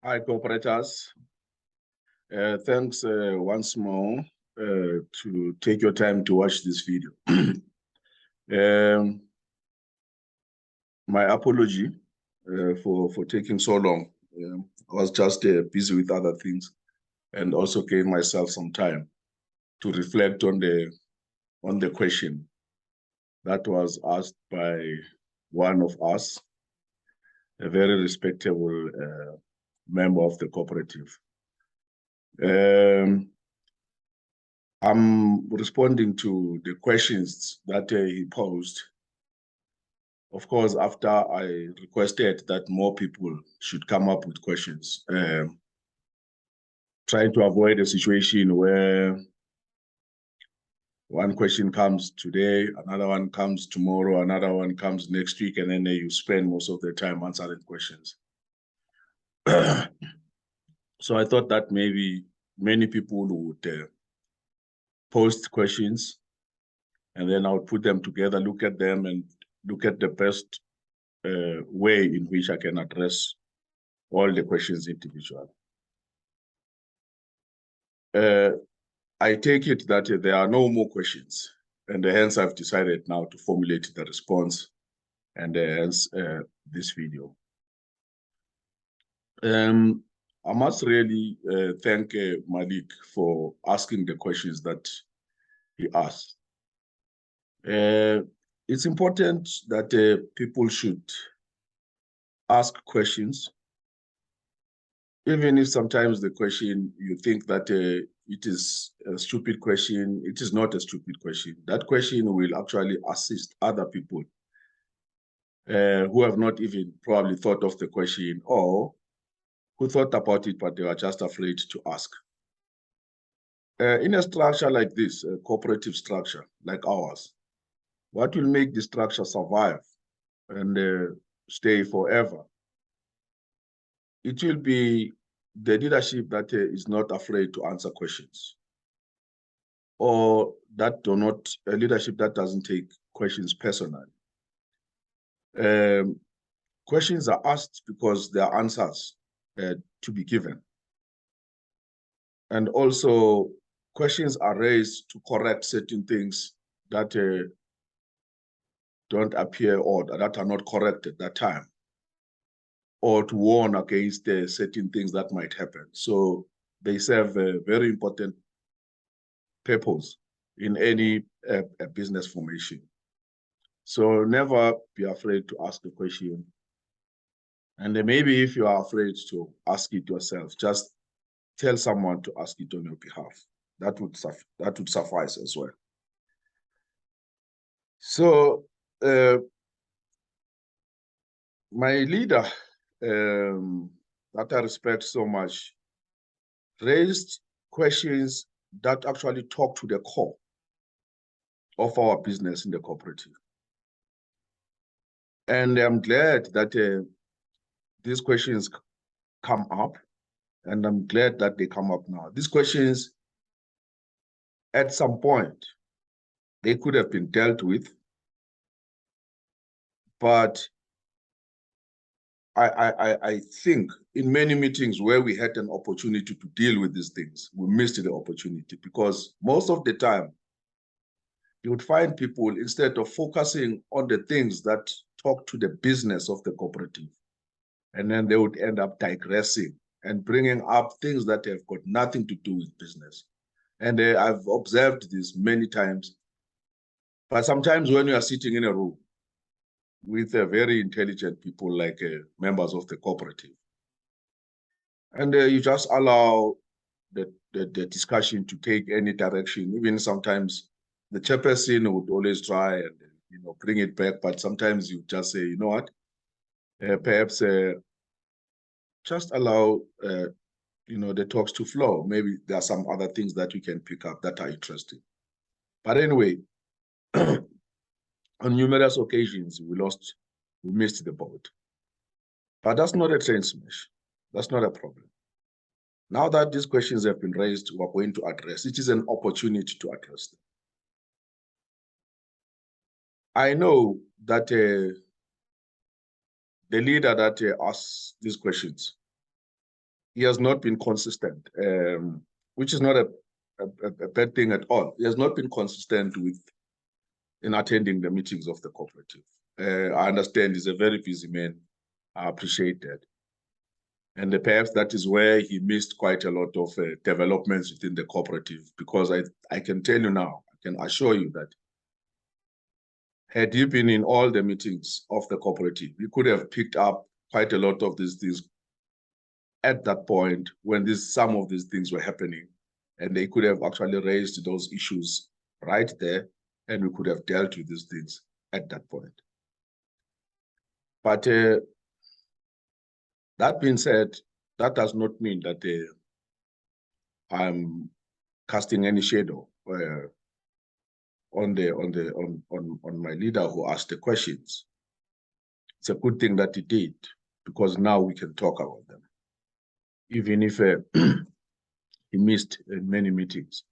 Hi, cooperators. Thanks once more to take your time to watch this video. My apology for taking so long. I was just busy with other things and also gave myself some time to reflect on the question that was asked by one of us, a very respectable member of the cooperative. I'm responding to the questions that he posed. Of course, after I requested that more people should come up with questions, trying to avoid a situation where one question comes today, another one comes tomorrow, another one comes next week, and then you spend most of the time answering questions. So I thought that maybe many people would post questions, and then I would put them together, look at them, and look at the best way in which I can address all the questions individually. I take it that there are no more questions, and hence I've decided now to formulate the response, and hence this video. I must really thank Malik for asking the questions that he asked. It's important that people should ask questions, even if sometimes the question you think that it is a stupid question. It is not a stupid question. That question will actually assist other people who have not even probably thought of the question, or who thought about it, but they were just afraid to ask. In a structure like this, a cooperative structure like ours, what will make the structure survive and stay forever? It will be the leadership that is not afraid to answer questions, or that do not, a leadership that doesn't take questions personally. Questions are asked because there are answers to be given. And also, questions are raised to correct certain things that don't appear or that are not correct at that time, or to warn against certain things that might happen. So they serve a very important purpose in any business formation. So never be afraid to ask a question. And then maybe if you are afraid to ask it yourself, just tell someone to ask it on your behalf. That would suffice as well. So my leader, that I respect so much, raised questions that actually talk to the core of our business in the cooperative. And I'm glad that these questions come up, and I'm glad that they come up now. These questions, at some point, they could have been dealt with, but I think in many meetings where we had an opportunity to deal with these things, we missed the opportunity, because most of the time, you would find people, instead of focusing on the things that talk to the business of the cooperative, and then they would end up digressing and bringing up things that have got nothing to do with business. And I've observed this many times. But sometimes when you are sitting in a room with very intelligent people like members of the cooperative, and you just allow the discussion to take any direction, even sometimes the chairperson would always try and bring it back, but sometimes you just say, you know what, perhaps just allow the talks to flow. Maybe there are some other things that we can pick up that are interesting. But anyway, on numerous occasions, we missed the boat. But that's not a train smash. That's not a problem. Now that these questions have been raised, we're going to address. It is an opportunity to address them. I know that the leader that asks these questions he has not been consistent, which is not a bad thing at all. He has not been consistent in attending the meetings of the cooperative. I understand he's a very busy man. I appreciate that. And perhaps that is where he missed quite a lot of developments within the cooperative, because I can tell you now, I can assure you that had he been in all the meetings of the cooperative, he could have picked up quite a lot of these things at that point when some of these things were happening, and they could have actually raised those issues right there, and we could have dealt with these things at that point. But that being said, that does not mean that I'm casting any shadow on my leader who asked the questions. It's a good thing that he did, because now we can talk about them, even if he missed many meetings.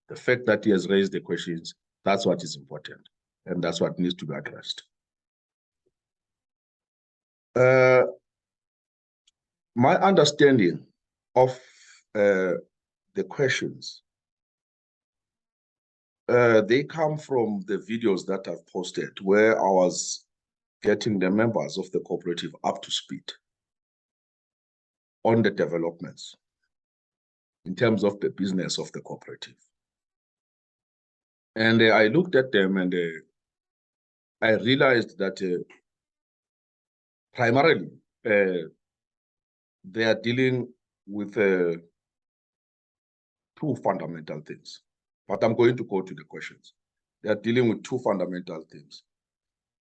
The fact that he has raised the questions, that's what is important, and that's what needs to be addressed. My understanding of the questions, they come from the videos that I've posted, where I was getting the members of the cooperative up to speed on the developments in terms of the business of the cooperative. And I looked at them, and I realized that primarily they are dealing with two fundamental things. But I'm going to go to the questions. They are dealing with two fundamental things.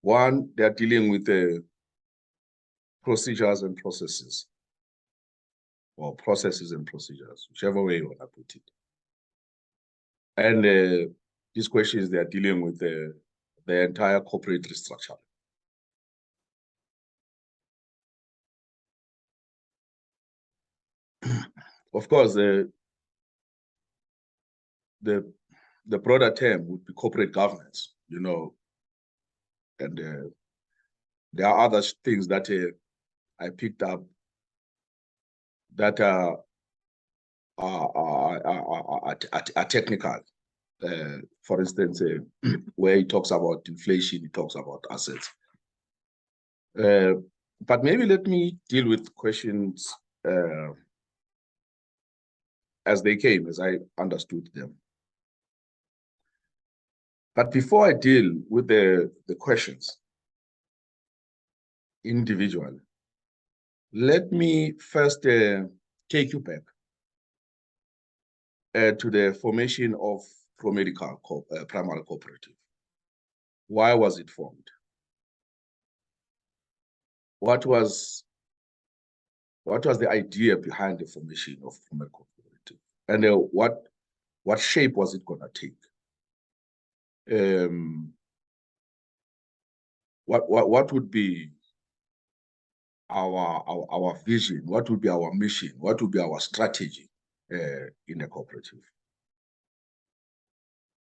One, they are dealing with procedures and processes, or processes and procedures, whichever way you want to put it. And these questions, they are dealing with the entire corporate restructure. Of course, the broader term would be corporate governance, you know, and there are other things that I picked up that are technical. For instance, where he talks about inflation, he talks about assets. But maybe let me deal with questions as they came, as I understood them. But before I deal with the questions individually, let me first take you back to the formation of Promedical Primary Cooperative. Why was it formed? What was the idea behind the formation of Promedical Cooperative? And what shape was it going to take? What would be our vision? What would be our mission? What would be our strategy in the cooperative?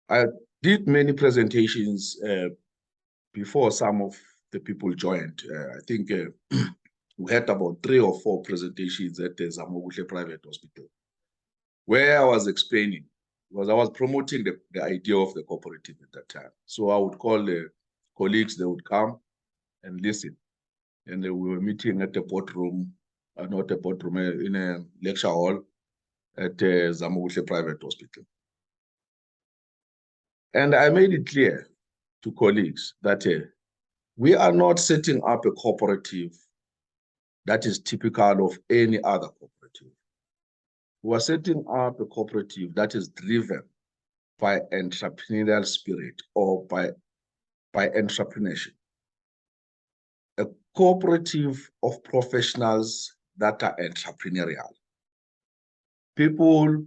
I did many presentations before some of the people joined. I think we had about 3 or 4 presentations at the Zamoguhle Private Hospital, where I was explaining, because I was promoting the idea of the cooperative at that time. So I would call the colleagues, they would come and listen. And we were meeting at the boardroom, not a boardroom, in a lecture hall at Zamoguhle Private Hospital. And I made it clear to colleagues that we are not setting up a cooperative that is typical of any other cooperative. We are setting up a cooperative that is driven by entrepreneurial spirit, or by entrepreneurship. A cooperative of professionals that are entrepreneurial. People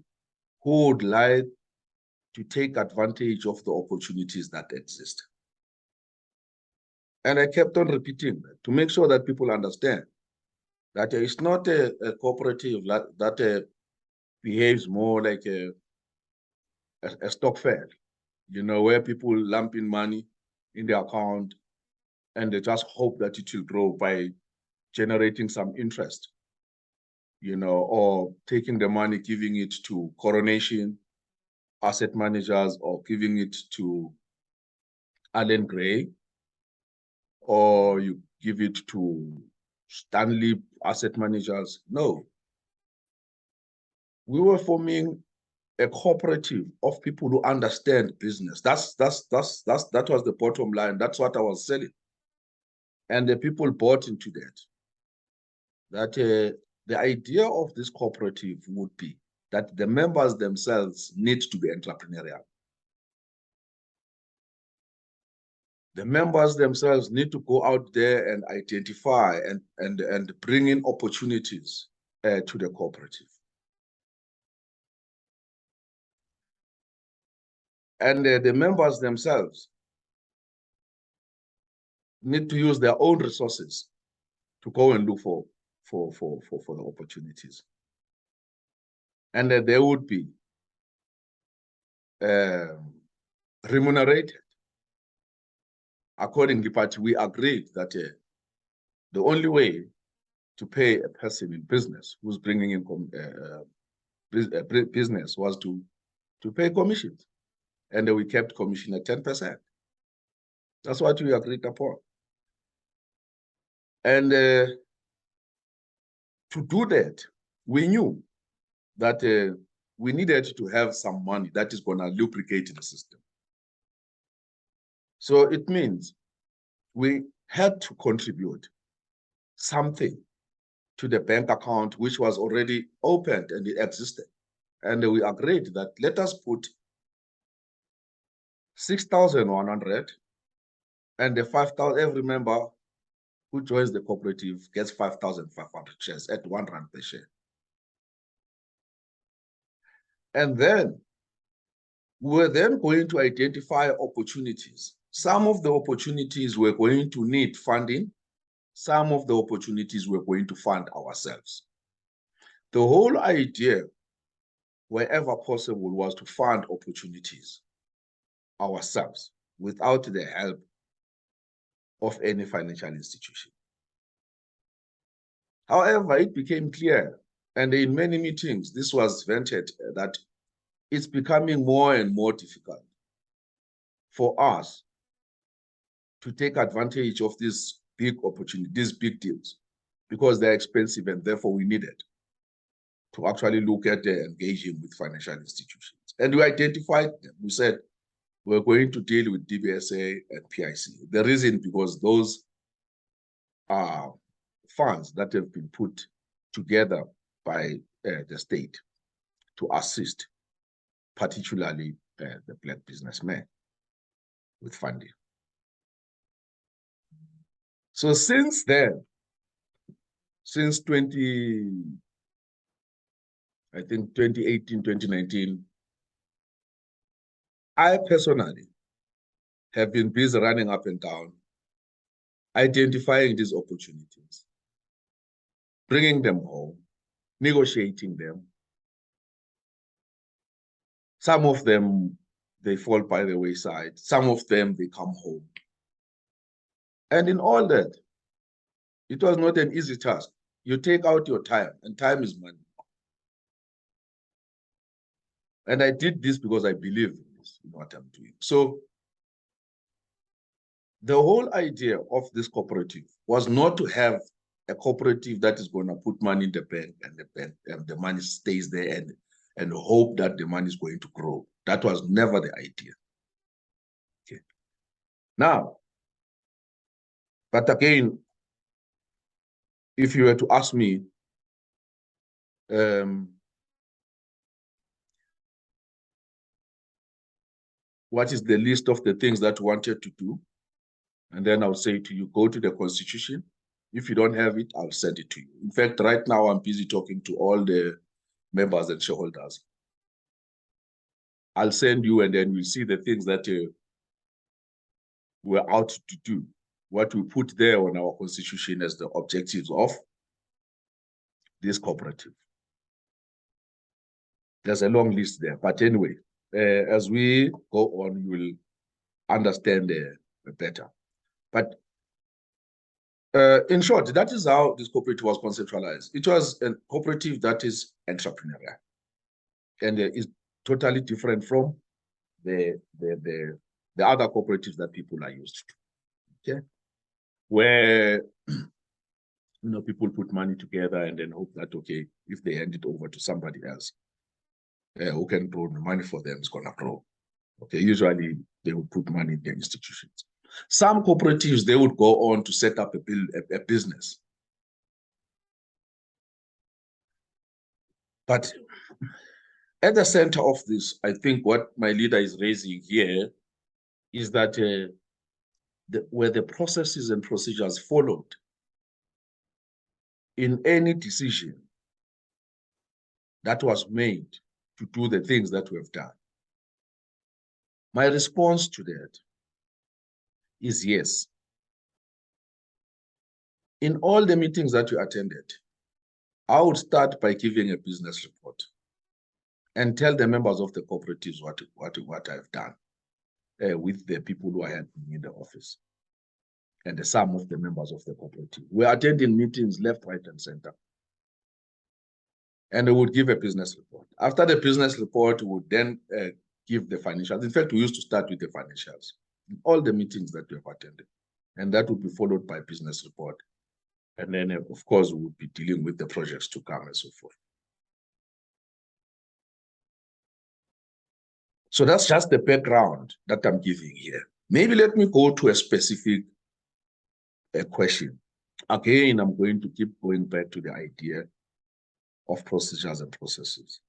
who would like to take advantage of the opportunities that exist. And I kept on repeating that to make sure that people understand that it's not a cooperative that behaves more like a stock fair, you know, where people lump in money in their account and they just hope that it will grow by generating some interest. or taking the money, giving it to Coronation Asset Managers, or giving it to Allen Gray, or you give it to Stanley Asset Managers. No. We were forming a cooperative of people who understand business. That was the bottom line. That's what I was selling. And the people bought into that. That the idea of this cooperative would be that the members themselves need to be entrepreneurial. The members themselves need to go out there and identify and bring in opportunities to the cooperative. And the members themselves need to use their own resources to go and look for the opportunities. And they would be remunerated accordingly. But we agreed that the only way to pay a person in business who's bringing in business was to pay commissions. And we kept commission at 10%. That's what we agreed upon. And to do that, we knew that we needed to have some money that is going to lubricate the system. So it means we had to contribute something to the bank account, which was already opened and it existed. And we agreed that let us put 6,100 and the 5,000, every member who joins the cooperative gets 5,500 shares at R1 per share. And then we're then going to identify opportunities. Some of the opportunities we're going to need funding. Some of the opportunities we're going to fund ourselves. The whole idea, wherever possible, was to fund opportunities ourselves without the help of any financial institution. However, it became clear, and in many meetings, this was vented, that it's becoming more and more difficult for us to take advantage of these big opportunities, these big deals, because they're expensive, and therefore we needed to actually look at engaging with financial institutions. And we identified them. We said, we're going to deal with DBSA and PIC. The reason, because those are funds that have been put together by the state to assist, particularly the Black businessmen, with funding. So since then, since 2018, 2019, I personally have been busy running up and down, identifying these opportunities, bringing them home, negotiating them. Some of them, they fall by the wayside. Some of them, they come home. And in all that, it was not an easy task. You take out your time, and time is money. And I did this because I believe in this, in what I'm doing. So the whole idea of this cooperative was not to have a cooperative that is going to put money in the bank and the money stays there and hope that the money is going to grow. That was never the idea. Okay. Now, but again, if you were to ask me, what is the list of the things that you wanted to do? And then I'll say to you, go to the Constitution. If you don't have it, I'll send it to you. In fact, right now, I'm busy talking to all the members and shareholders. I'll send you, and then we'll see the things that we're out to do, what we put there on our Constitution as the objectives of this cooperative. There's a long list there, but anyway, as we go on, you will understand better. But In short, that is how this cooperative was conceptualized. It was a cooperative that is entrepreneurial and is totally different from the other cooperatives that people are used to. Okay, where people put money together and then hope that if they hand it over to somebody else who can grow the money for them, it's gonna grow. Okay, usually they would put money in their institutions. Some cooperatives, they would go on to set up a business. But at the center of this, I think what my leader is raising here is that where the processes and procedures followed in any decision that was made to do the things that we have done. My response to that is yes. In all the meetings that you attended, I would start by giving a business report and tell the members of the cooperatives what I've done with the people who are helping me in the office and some of the members of the cooperative. We're attending meetings left, right, and center. And we would give a business report. After the business report, we would then give the financials. In fact, we used to start with the financials in all the meetings that we have attended. And that would be followed by business report. And then, of course, we would be dealing with the projects to come and so forth. So that's just the background that I'm giving here. Maybe let me go to a specific question. Again, I'm going to keep going back to the idea of procedures and processes.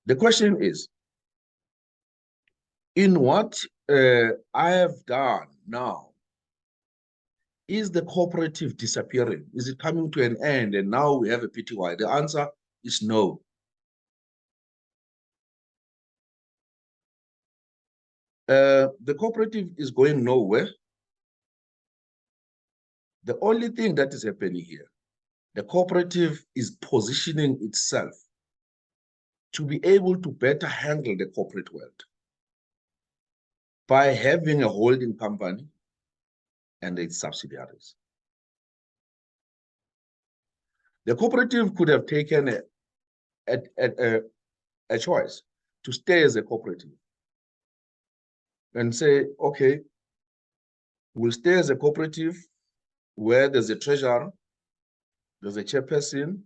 The question is, in what I have done now, is the cooperative disappearing? Is it coming to an end and now we have a PTY? The answer is no. The cooperative is going nowhere. The only thing that is happening here, the cooperative is positioning itself to be able to better handle the corporate world by having a holding company and its subsidiaries. The cooperative could have taken a choice to stay as a cooperative and say, okay, we'll stay as a cooperative where there's a treasurer, there's a chairperson,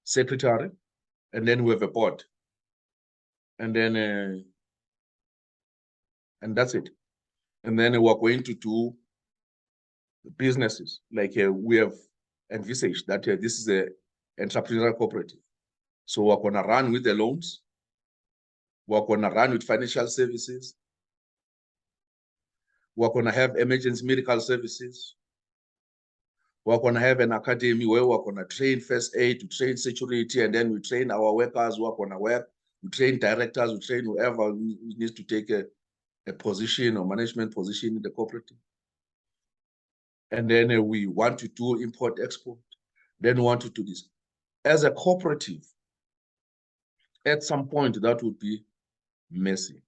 secretary, and then we have a board. And then, and that's it. And then we're going to do businesses like we have envisaged that this is an entrepreneurial cooperative. So we're going to run with the loans. We're going to run with financial services. We're going to have emergency medical services. We're going to have an academy where we're going to train first aid, to train security, and then we train our workers who are going to work. We train directors, we train whoever needs to take a position or management position in the cooperative. And then we want to do import-export. Then we want to do this. As a cooperative, at some point, that would be messy.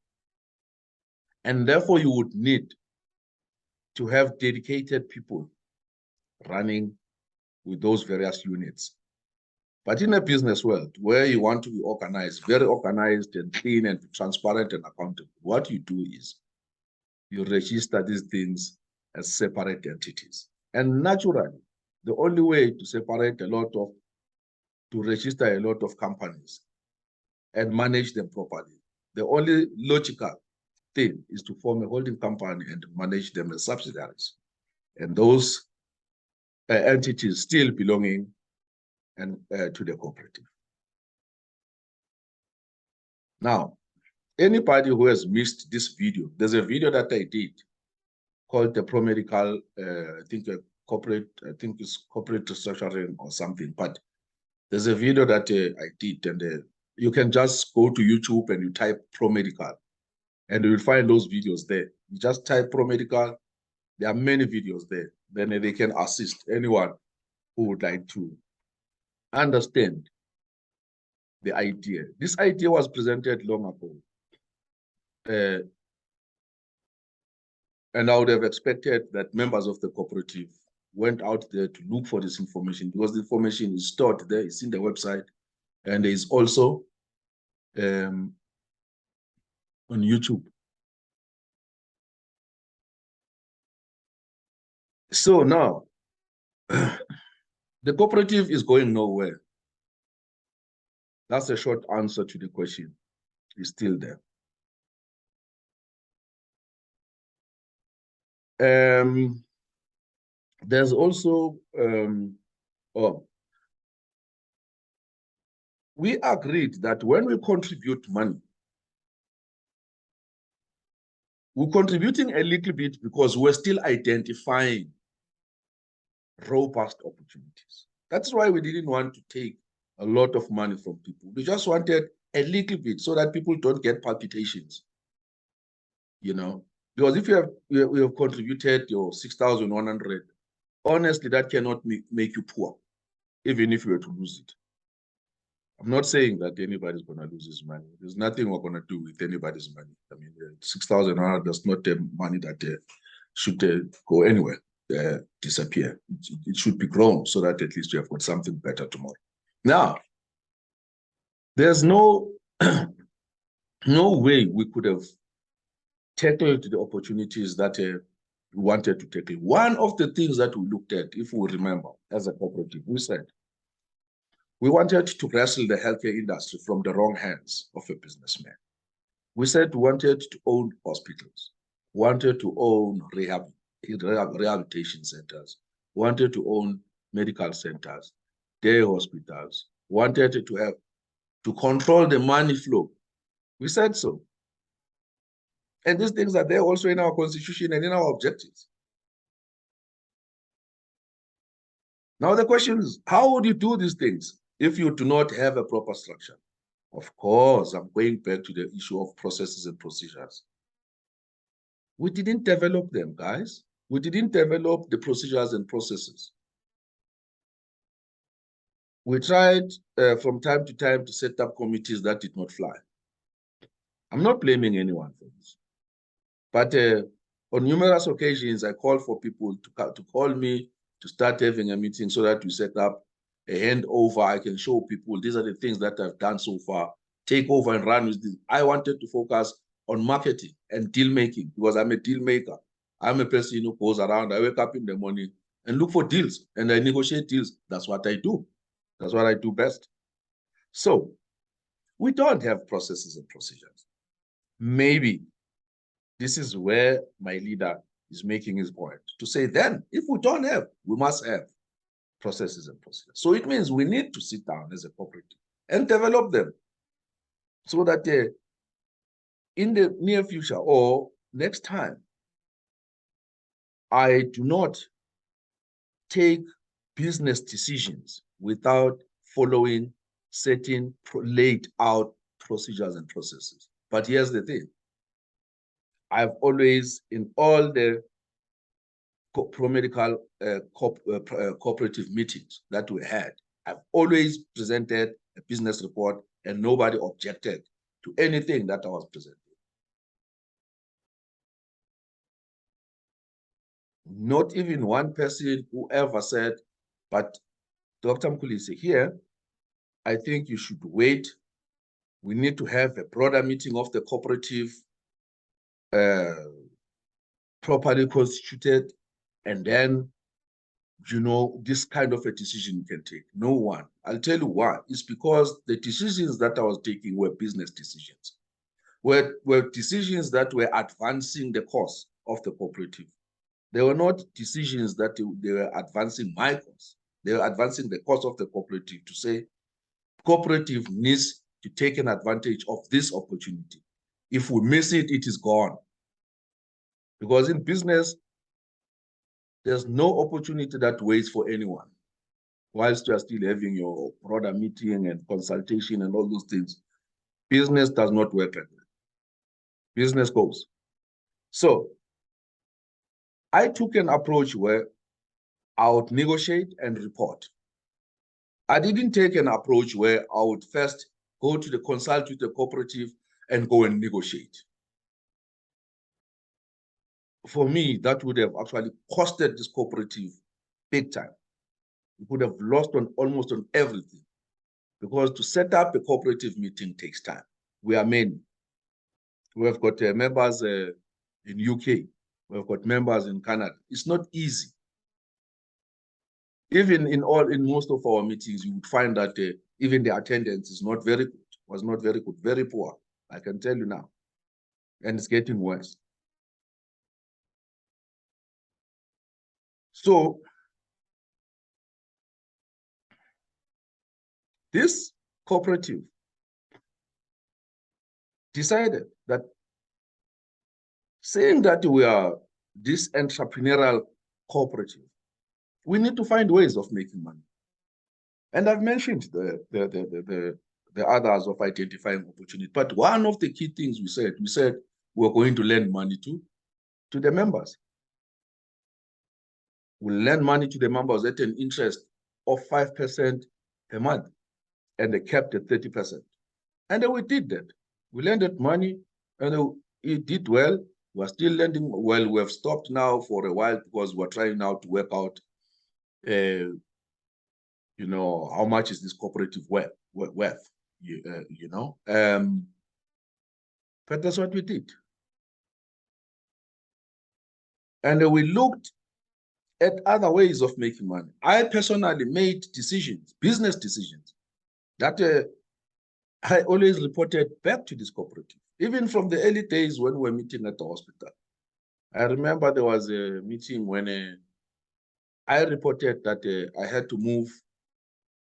And therefore, you would need to have dedicated people running with those various units. But in a business world where you want to be organized, very organized and clean and transparent and accountable, what you do is you register these things as separate entities. And naturally, the only way to separate to register a lot of companies and manage them properly, the only logical thing is to form a holding company and manage them as subsidiaries. And those entities still belonging to the cooperative. Now, anybody who has missed this video, there's a video that I did called the Promedical, I think it's corporate restructuring or something, but there's a video that I did, and you can just go to YouTube and you type Promedical, and you will find those videos there. You just type Promedical, there are many videos there. Then they can assist anyone who would like to understand the idea. This idea was presented long ago And I would have expected that members of the cooperative went out there to look for this information, because the information is stored there, it's in the website, and there is also on YouTube. So now, the cooperative is going nowhere. That's a short answer to the question. It's still there. There's also, we agreed that when we contribute money, we're contributing a little bit because we're still identifying robust opportunities. That's why we didn't want to take a lot of money from people. We just wanted a little bit so that people don't get palpitations, you know. Because if you have contributed your 6,100, honestly, that cannot make you poor, even if you were to lose it. I'm not saying that anybody's going to lose his money. There's nothing we're going to do with anybody's money. I mean, 6,100 does not money that should go anywhere, disappear. It should be grown so that at least you have got something better tomorrow. Now, there's no way we could have tackled the opportunities that we wanted to tackle. One of the things that we looked at, if we remember, as a cooperative, we said we wanted to wrestle the healthcare industry from the wrong hands of a businessman. We said we wanted to own hospitals, wanted to own rehabilitation centers, wanted to own medical centers, day hospitals, wanted to control the money flow. We said so. And these things are there also in our constitution and in our objectives. Now the question is, how would you do these things if you do not have a proper structure? Of course, I'm going back to the issue of processes and procedures. We didn't develop them, guys. We didn't develop the procedures and processes. We tried from time to time to set up committees that did not fly. I'm not blaming anyone for this. But on numerous occasions, I called for people to call me to start having a meeting so that we set up a handover. I can show people these are the things that I've done so far. Take over and run with this. I wanted to focus on marketing and deal making because I'm a deal maker. I'm a person who goes around. I wake up in the morning and look for deals and I negotiate deals. That's what I do. That's what I do best. So we don't have processes and procedures. Maybe this is where my leader is making his point to say, then if we don't have, we must have processes and procedures. So it means we need to sit down as a cooperative and develop them so that in the near future or next time, I do not take business decisions without following certain laid out procedures and processes. But here's the thing. I've always, in all the Promedical cooperative meetings that we had, I've always presented a business report and nobody objected to anything that I was presenting. Not even one person who ever said, but Dr. Mkhulisi, here, I think you should wait. We need to have a broader meeting of the cooperative, properly constituted, and then, you know, this kind of a decision you can take. No one. I'll tell you why. It's because the decisions that I was taking were business decisions, were decisions that were advancing the cause of the cooperative. They were not decisions that they were advancing my cause. They were advancing the cause of the cooperative to say, cooperative needs to take an advantage of this opportunity. If we miss it, it is gone. Because in business, there's no opportunity that waits for anyone. Whilst you are still having your broader meeting and consultation and all those things, business does not work like that. Business goes. So I took an approach where I would negotiate and report. I didn't take an approach where I would first go to the consult with the cooperative and go and negotiate. for me, that would have actually costed this cooperative big time. We could have lost on almost on everything, because to set up a cooperative meeting takes time. We are many. We have got members in UK. We have got members in Canada. It's not easy. Even in most of our meetings, you would find that even the attendance is not very good, was not very good, very poor. I can tell you now. And it's getting worse. So this cooperative decided that, saying that we are this entrepreneurial cooperative, we need to find ways of making money. And I've mentioned the others of identifying opportunity. But one of the key things we said we're going to lend money to the members. We'll lend money to the members at an interest of 5% per month, and they kept at 30%. And then we did that. We lended money, and it did well. We're still lending. Well, we have stopped now for a while because we're trying now to work out, you know, how much is this cooperative worth, you know. But that's what we did. And we looked at other ways of making money. I personally made decisions, business decisions, that I always reported back to this cooperative, even from the early days when we were meeting at the hospital. I remember there was a meeting when I reported that I had to move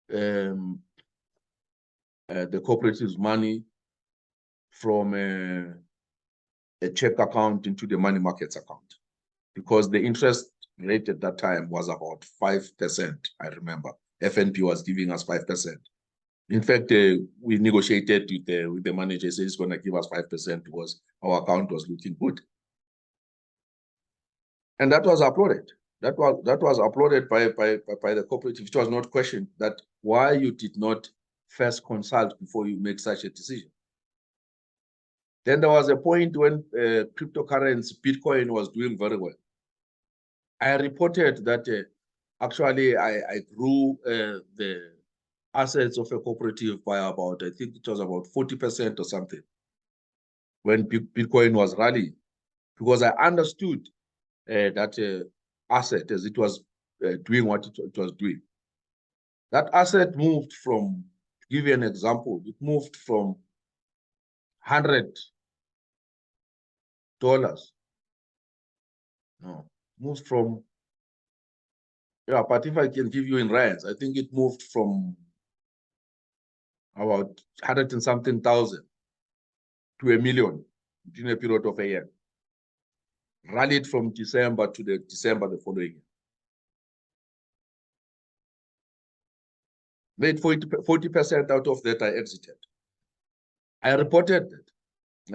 the cooperative's money from a check account into the money markets account, because the interest rate at that time was about 5%. I remember FNP was giving us 5%. In fact, we negotiated with the manager. He said he's going to give us 5% because our account was looking good. And that was uploaded. That was uploaded by the cooperative. It was not questioned that why you did not first consult before you make such a decision. Then there was a point when cryptocurrency, Bitcoin, was doing very well. I reported that actually I grew the assets of a cooperative by about, I think it was about 40% or something, when Bitcoin was rallying, because I understood that asset as it was doing what it was doing. That asset moved from, to give you an example, it moved from $100. No, moved from, yeah, but if I can give you in rands, I think it moved from about 100 and something thousand to $1 million within a period of a year. Rallied from December to December the following year. Made 40% out of that I exited. I reported that.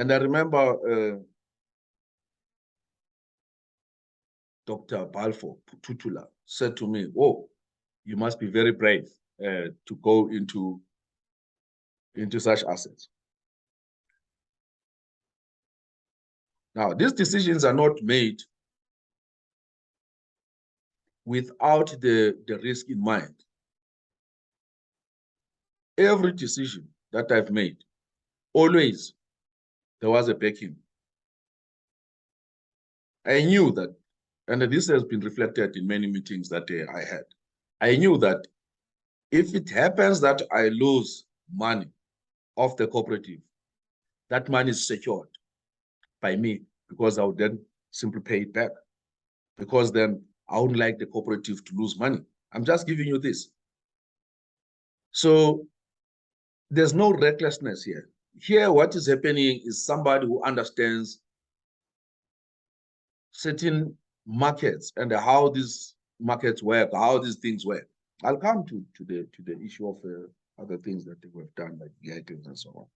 And I remember Dr. Balfour Tutula said to me, "Oh, you must be very brave to go into such assets." Now, these decisions are not made without the risk in mind. Every decision that I've made, always there was a backing. I knew that, and this has been reflected in many meetings that I had. I knew that if it happens that I lose money of the cooperative, that money is secured by me, because I would then simply pay it back, because then I wouldn't like the cooperative to lose money. I'm just giving you this. So there's no recklessness here. Here, what is happening is somebody who understands certain markets and how these markets work, how these things work. I'll come to the issue of other things that they have done, like the items and so on.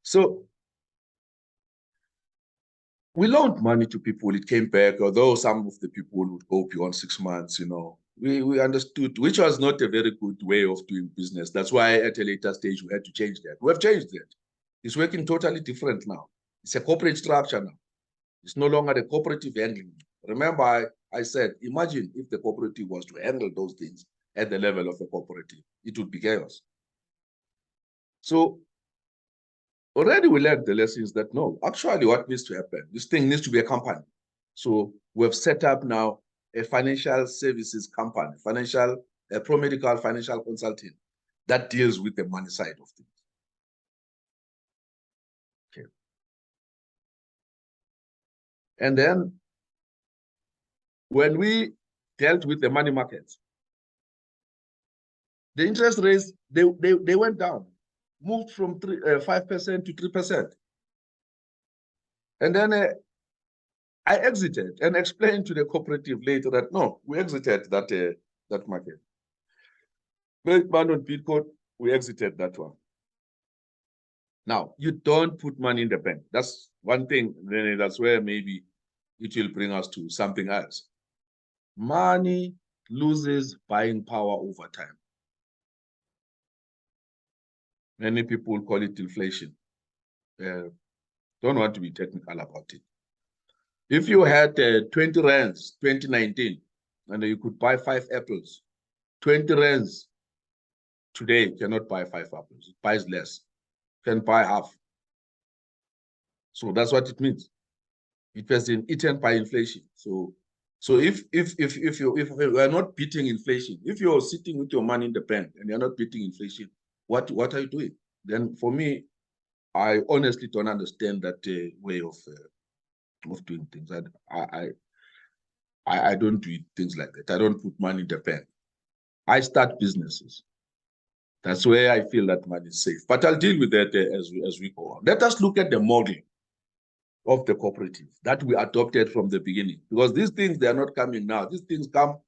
So we loaned money to people. It came back, although some of the people would go beyond 6 months, you know. We understood, which was not a very good way of doing business. That's why at a later stage, we had to change that. We have changed that. It's working totally different now. It's a corporate structure now. It's no longer the cooperative handling. Remember, I said, imagine if the cooperative was to handle those things at the level of the cooperative, it would be chaos. So already we learned the lessons that no, actually what needs to happen, this thing needs to be a company. So we've set up now a financial services company, a Promedical financial consulting that deals with the money side of things. Okay. And then when we dealt with the money markets, the interest rates, they went down, moved from 5% to 3%. And then I exited and explained to the cooperative later that, no, we exited that market. Bitcoin, we exited that one. Now, you don't put money in the bank. That's one thing. Then that's where maybe it will bring us to something else. Money loses buying power over time. Many people call it inflation. Don't want to be technical about it. If you had 20 rands 2019 and you could buy 5 apples, 20 rands today cannot buy 5 apples. It buys less, can buy half. So that's what it means. It has been eaten by inflation. So if you are not beating inflation, if you're sitting with your money in the bank and you're not beating inflation, what are you doing? Then for me, I honestly don't understand that way of doing things. I don't do things like that. I don't put money in the bank. I start businesses. That's where I feel that money is safe. But I'll deal with that as we go on. Let us look at the model of the cooperative that we adopted from the beginning. Because these things, they are not coming now. These things come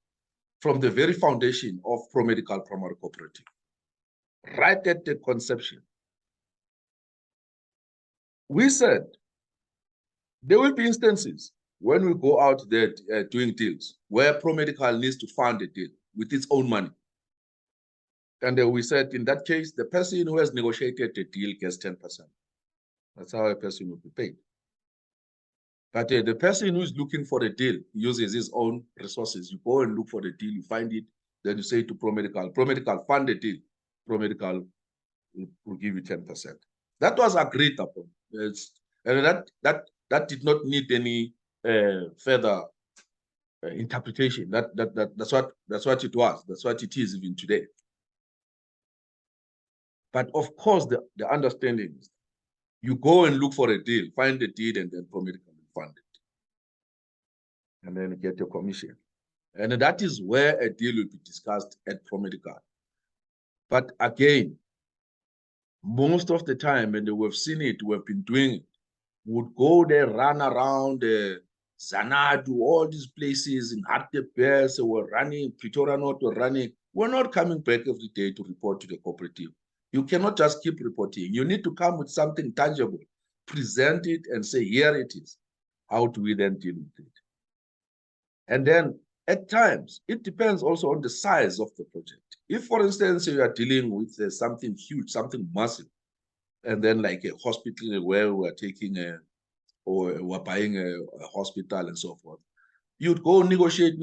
from the very foundation of Promedical Primary Cooperative. Right at the conception, we said there will be instances when we go out there doing deals where Promedical needs to fund a deal with its own money. And we said, in that case, the person who has negotiated the deal gets 10%. That's how a person will be paid. But the person who's looking for the deal uses his own resources. You go and look for the deal, you find it, then you say to Promedical, fund the deal. Promedical will give you 10%. That was agreed upon. And that did not need any further interpretation. That's what it was. That's what it is even today. But of course, the understanding is you go and look for a deal, find the deal, and then Promedical will fund it. And then you get your commission. And that is where a deal will be discussed at Promedical. But again, most of the time, and we've seen it, we've been doing it, would go there, run around Zanadu, all these places in Hartbees, we're running, Pretoria North, we're running. We're not coming back every day to report to the cooperative. You cannot just keep reporting. You need to come with something tangible, present it and say, here it is. How do we then deal with it? And then at times, it depends also on the size of the project. If, for instance, you are dealing with something huge, something massive, and then like a hospital where we're taking or we're buying a hospital and so forth, you'd go negotiate,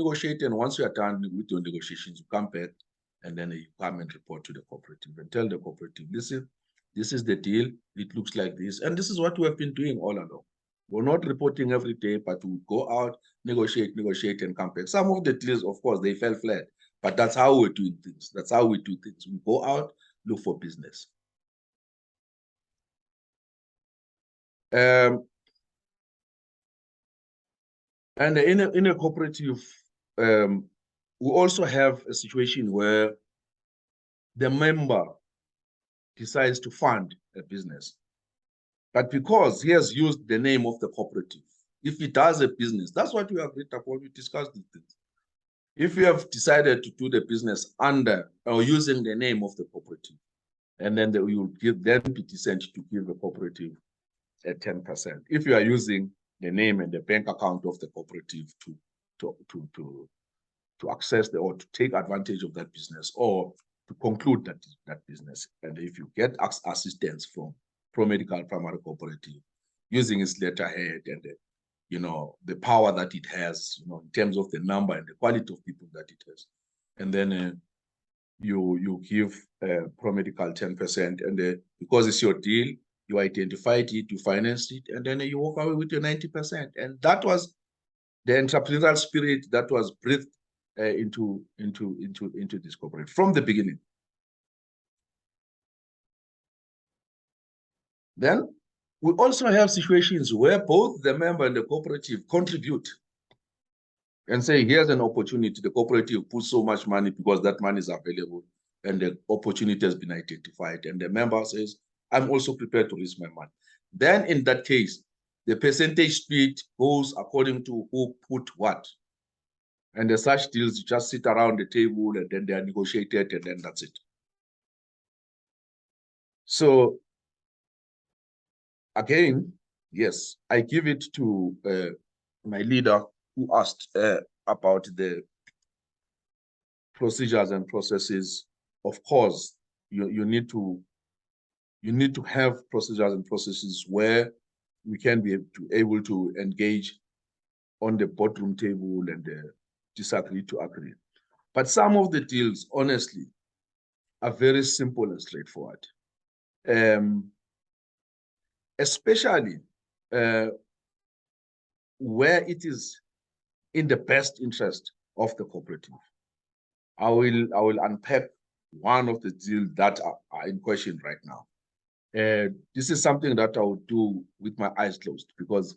and once you are done with your negotiations, you come back, and then you come and report to the cooperative and tell the cooperative, listen, this is the deal, it looks like this, and this is what we have been doing all along. We're not reporting every day, but we go out, negotiate, and come back. Some of the deals, of course, they fell flat, but that's how we're doing things. That's how we do things. We go out, look for business. And in a cooperative, we also have a situation where the member decides to fund a business. But because he has used the name of the cooperative, if he does a business, that's what we agreed upon, we discussed these things. If you have decided to do the business under or using the name of the cooperative, and then you will then be decent to give the cooperative at 10%. If you are using the name and the bank account of the cooperative to access or to take advantage of that business or to conclude that business, and if you get assistance from Promedical Primary Cooperative using its letterhead and the power that it has, in terms of the number and the quality of people that it has. And then you give Promedical 10%, and because it's your deal, you identified it, you financed it, and then you walk away with your 90%. And that was the entrepreneurial spirit that was breathed into this corporate from the beginning. Then we also have situations where both the member and the cooperative contribute and say, here's an opportunity. The cooperative puts so much money because that money is available and the opportunity has been identified. And the member says, I'm also prepared to risk my money. Then in that case, the percentage split goes according to who put what. And as such deals just sit around the table and then they are negotiated and then that's it. So again, yes, I give it to my leader who asked about the procedures and processes. Of course, you need to have procedures and processes where we can be able to engage on the boardroom table and disagree to agree. But some of the deals, honestly, are very simple and straightforward. Especially where it is in the best interest of the cooperative. I will unpack one of the deals that are in question right now. This is something that I will do with my eyes closed because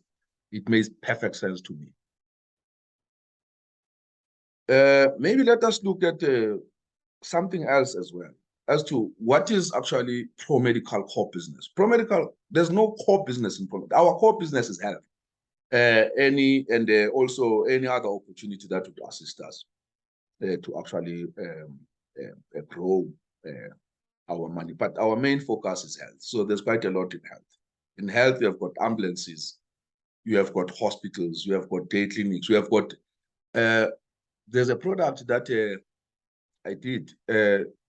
it makes perfect sense to me. Maybe let us look at something else as well, as to what is actually Promedical core business. Promedical, there's no core business in Promedical. Our core business is health. Also any other opportunity that would assist us to actually grow our money. But our main focus is health. So there's quite a lot in health. In health, you have got ambulances, you have got hospitals, you have got day clinics, you have got, there's a product that I did,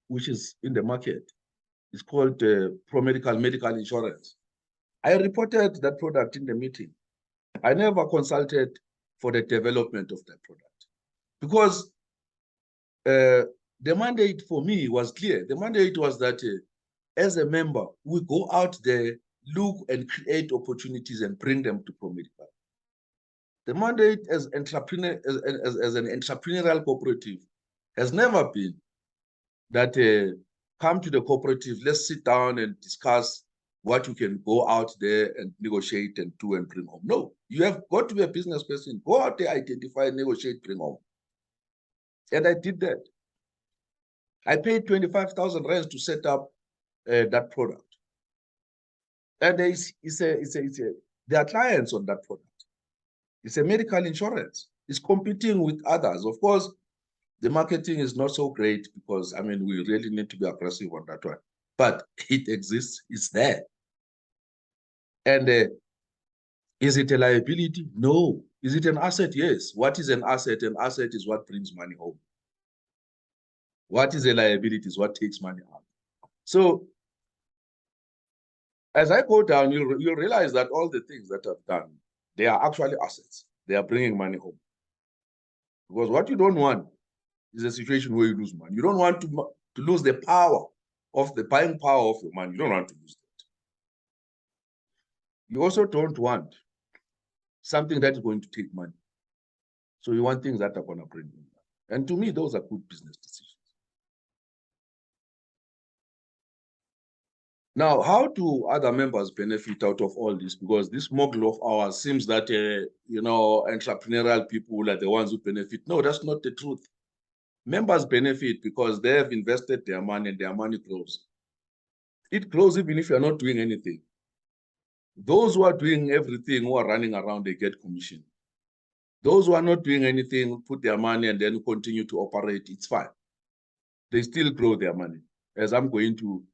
which is in the market. It's called Promedical Medical Insurance. I reported that product in the meeting. I never consulted for the development of that product because the mandate for me was clear. The mandate was that as a member, we go out there, look and create opportunities and bring them to Promedical. The mandate as an entrepreneurial cooperative has never been that come to the cooperative, let's sit down and discuss what you can go out there and negotiate and do and bring home. No, you have got to be a business person. Go out there, identify, negotiate, bring home. And I did that. I paid 25,000 rands to set up that product. And there are clients on that product. It's a medical insurance. It's competing with others. Of course, the marketing is not so great because, I mean, we really need to be aggressive on that one. But it exists, it's there. And is it a liability? No. Is it an asset? Yes. What is an asset? An asset is what brings money home. What is a liability is what takes money out. So as I go down, you'll realize that all the things that I've done, they are actually assets. They are bringing money home. Because what you don't want is a situation where you lose money. You don't want to lose the power of the buying power of your money. You don't want to lose that. You also don't want something that is going to take money. So you want things that are going to bring money. And to me, those are good business decisions. Now, how do other members benefit out of all this? Because this mogul of ours seems that, entrepreneurial people are the ones who benefit. No, that's not the truth. Members benefit because they have invested their money and their money grows. It grows even if you're not doing anything. Those who are doing everything, who are running around, they get commission. Those who are not doing anything, put their money and then continue to operate, it's fine. They still grow their money. As I'm going to,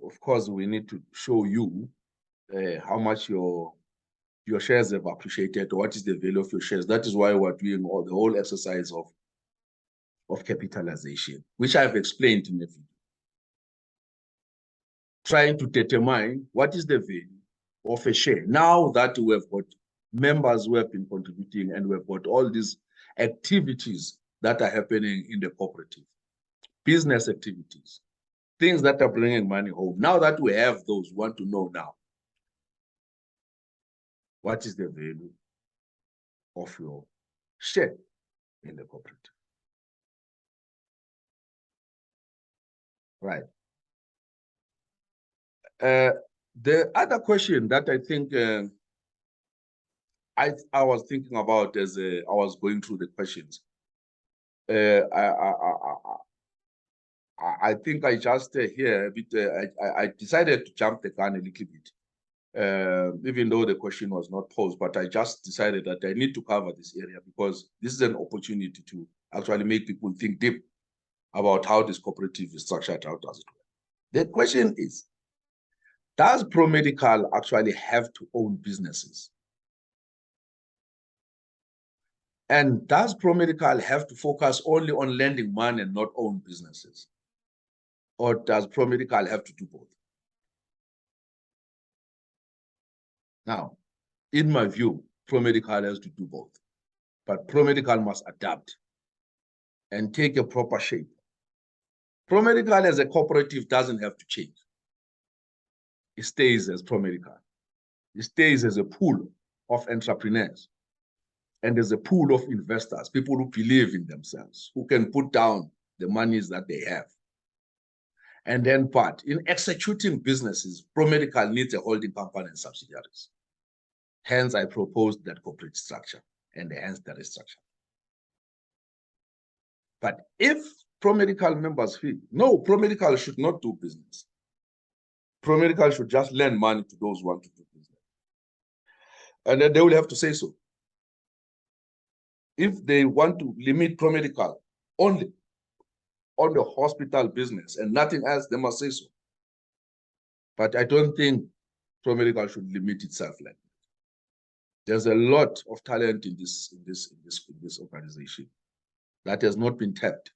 of course, we need to show you how much your shares have appreciated, or what is the value of your shares. That is why we're doing the whole exercise of capitalization, which I've explained in the video. Trying to determine what is the value of a share. Now that we have got members who have been contributing and we've got all these activities that are happening in the cooperative, business activities, things that are bringing money home. Now that we have those, we want to know now, what is the value of your share in the cooperative? Right. The other question that I think I was thinking about as I was going through the questions, I think I just here a bit. I decided to jump the gun a little bit, even though the question was not posed. But I just decided that I need to cover this area because this is an opportunity to actually make people think deep about how this cooperative is structured. How does it work? The question is, does Promedical actually have to own businesses? And does Promedical have to focus only on lending money and not own businesses? Or does Promedical have to do both? Now, in my view, Promedical has to do both. But Promedical must adapt and take a proper shape. Promedical as a cooperative doesn't have to change. It stays as Promedical. It stays as a pool of entrepreneurs and as a pool of investors, people who believe in themselves, who can put down the monies that they have. And then part, in executing businesses, Promedical needs a holding company and subsidiaries. Hence, I proposed that corporate structure and hence the restructure. But if Promedical members feel, no, Promedical should not do business. Promedical should just lend money to those who want to do business. And then they will have to say so. If they want to limit Promedical only on the hospital business and nothing else, they must say so. But I don't think Promedical should limit itself like that. There's a lot of talent in this organization that has not been tapped.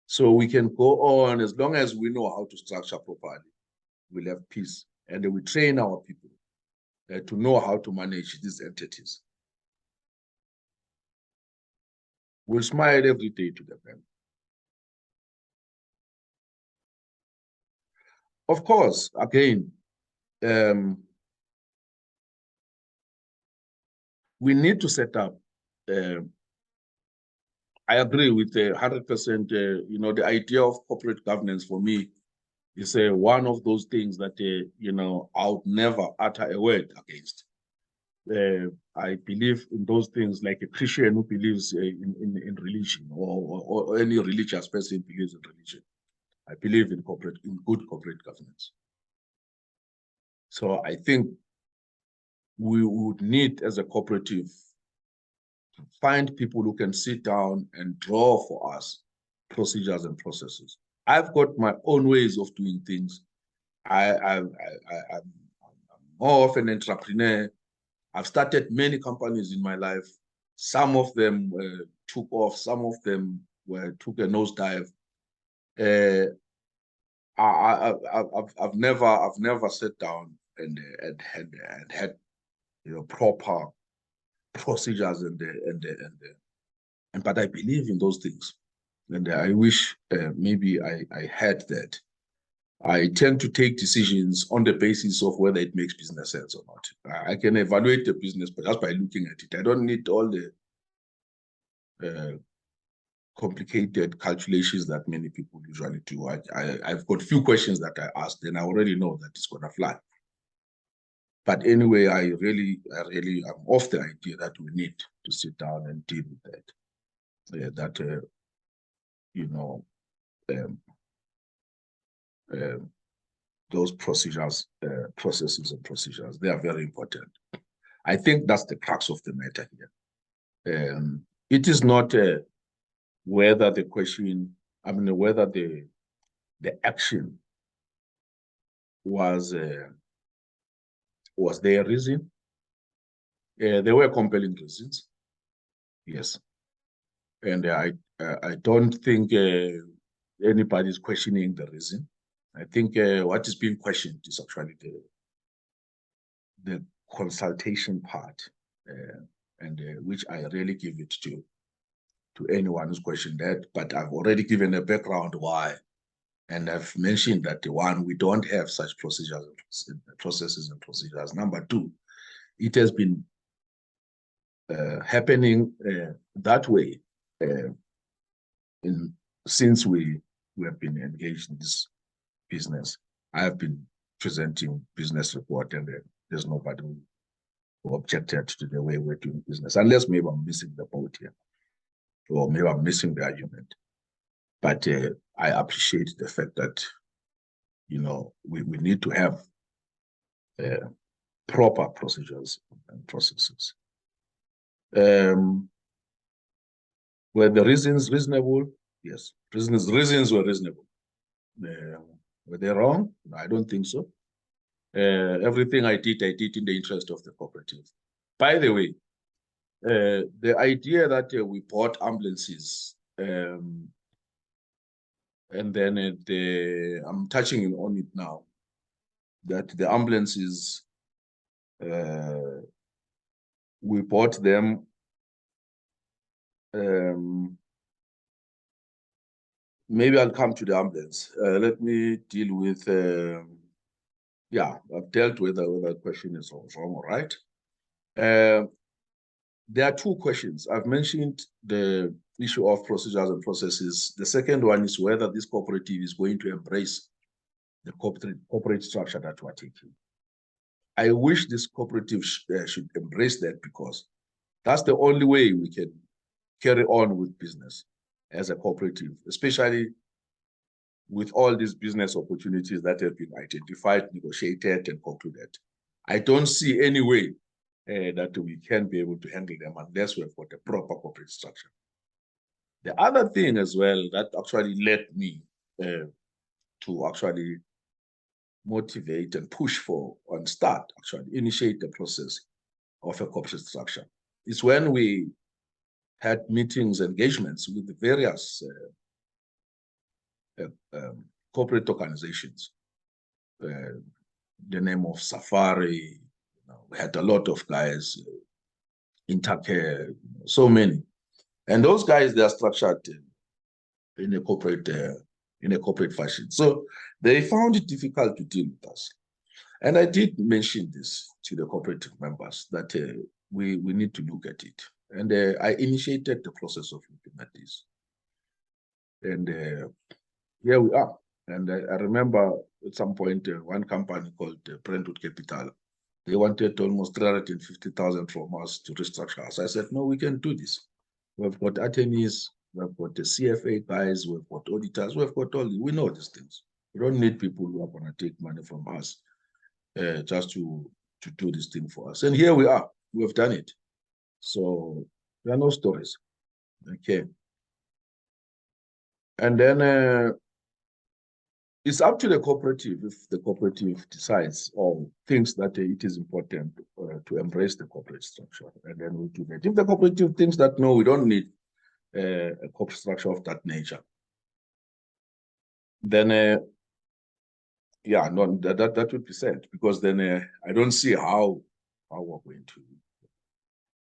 So we can go on as long as we know how to structure properly. We'll have peace, and we train our people to know how to manage these entities. We'll smile every day to them. Of course, again, we need to set up. I agree with 100%. The idea of corporate governance for me is one of those things that I would never utter a word against. I believe in those things like a Christian who believes in religion, or any religious person believes in religion. I believe in good corporate governance. So I think we would need, as a cooperative, to find people who can sit down and draw for us procedures and processes. I've got my own ways of doing things. I'm more of an entrepreneur. I've started many companies in my life. Some of them took off. Some of them took a nosedive. I've never sat down and had proper procedures but I believe in those things, and I wish maybe I had that. I tend to take decisions on the basis of whether it makes business sense or not. I can evaluate the business just by looking at it. I don't need all the complicated calculations that many people usually do. I've got few questions that I asked, and I already know that it's gonna fly. But anyway, I really am of the idea that we need to sit down and deal with that. Those processes and procedures, they are very important. I think that's the crux of the matter here. It is not whether the question, whether the action was there a reason? There were compelling reasons, yes. And I don't think anybody's questioning the reason. I think what is being questioned is actually the consultation part, and which I really give it to anyone who's questioned that, but I've already given a background why. And I've mentioned that one, we don't have such processes and procedures. Number two, it has been happening that way since we have been engaged in this business. I have been presenting business report, and there's nobody who objected to the way we're doing business, unless maybe I'm missing the boat here, or maybe I'm missing the argument. But I appreciate the fact that, you know, we need to have proper procedures and processes. Were the reasons reasonable? Yes, reasons were reasonable. Were they wrong? I don't think so. Everything I did in the interest of the cooperative. By the way, the idea that we bought ambulances, and then I'm touching on it now, that the ambulances, we bought them maybe I'll come to the ambulance. Let me deal with, yeah, I've dealt with whether the question is wrong, all right? There are two questions. I've mentioned the issue of procedures and processes. The second one is whether this cooperative is going to embrace the corporate structure that we're taking. I wish this cooperative should embrace that, because that's the only way we can carry on with business as a cooperative, especially with all these business opportunities that have been identified, negotiated, and concluded. I don't see any way that we can be able to handle them unless we've got a proper corporate structure. The other thing as well that actually led me to actually motivate and push for and start, actually initiate the process of a corporate structure is when we had meetings, engagements with the various corporate organizations. The name of Safari, we had a lot of guys, Intercare, so many. And those guys, they are structured in a corporate fashion. So they found it difficult to deal with us. And I did mention this to the cooperative members that we need to look at it. And I initiated the process of looking at this. And here we are. And I remember at some point, one company called Brentwood Capital, they wanted almost 350,000 from us to restructure us. I said, no, we can do this. We've got attorneys, we've got the CFA guys, we've got auditors, we've got all, we know these things. We don't need people who are going to take money from us just to do this thing for us. And here we are, we've done it. So there are no stories, okay? And then it's up to the cooperative if the cooperative decides or thinks that it is important to embrace the corporate structure, and then we do that. If the cooperative thinks that, no, we don't need a corporate structure of that nature, then yeah, no, that would be said, because then I don't see how we're going to.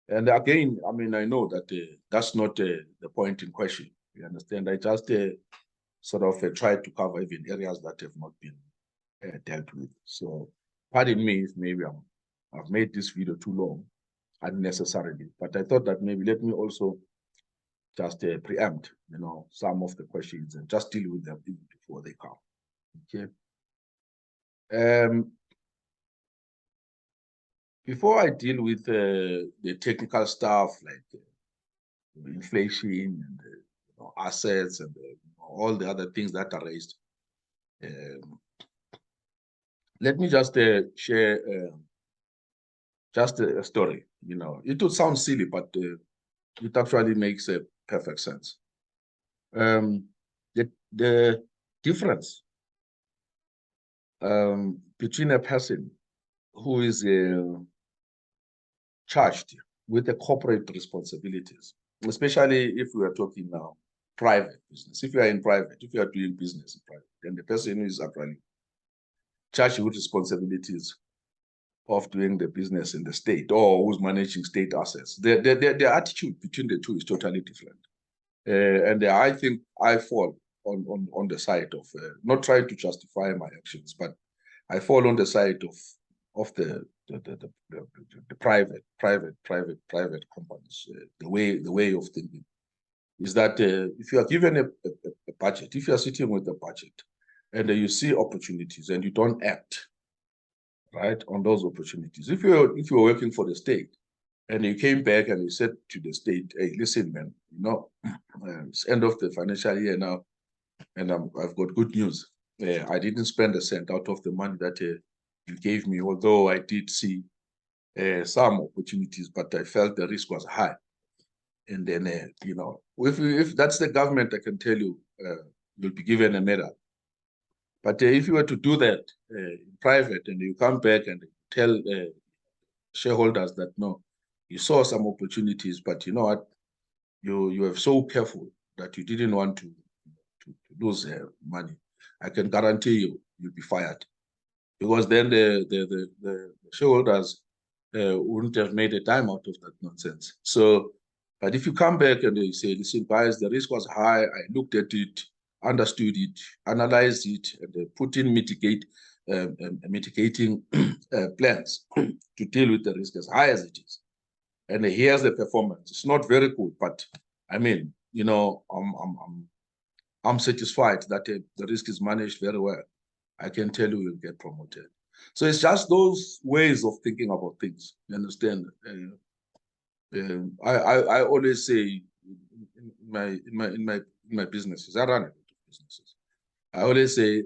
And again, I mean, I know that that's not the point in question. You understand? I just sort of tried to cover even areas that have not been dealt with. So pardon me if maybe I've made this video too long unnecessarily, but I thought that maybe let me also just preempt, you know, some of the questions and just deal with them even before they come. Okay. Before I deal with the technical stuff like inflation and assets and all the other things that are raised, let me just share just a story. You know, it would sound silly, but it actually makes perfect sense. The difference between a person who is charged with the corporate responsibilities, especially if we are talking now private business. If you are in private, if you are doing business in private, then the person who is actually charged with responsibilities of doing the business in the state or who's managing state assets. The attitude between the two is totally different. And I think I fall on the side of not trying to justify my actions, but I fall on the side of the private companies. The way of thinking is that if you are given a budget, if you are sitting with a budget, and you see opportunities and you don't act right on those opportunities. If you're working for the state and you came back and you said to the state, "Hey, listen, man, it's end of the financial year now, and I've got good news. I didn't spend a cent out of the money that you gave me, although I did see some opportunities, but I felt the risk was high." And then, if that's the government, I can tell you, you'll be given a medal. But if you were to do that in private and you come back and tell shareholders that, no, you saw some opportunities, but you know what, you were so careful that you didn't want to lose money, I can guarantee you'll be fired. Because then the shareholders wouldn't have made a dime out of that nonsense. So, but if you come back and you say, listen, guys, the risk was high, I looked at it, understood it, analyzed it, and put in mitigating plans to deal with the risk as high as it is. And here's the performance. It's not very good, but I mean, I'm satisfied that the risk is managed very well. I can tell you you'll get promoted. So it's just those ways of thinking about things. You understand? I always say in my businesses, I run a lot of businesses. I always say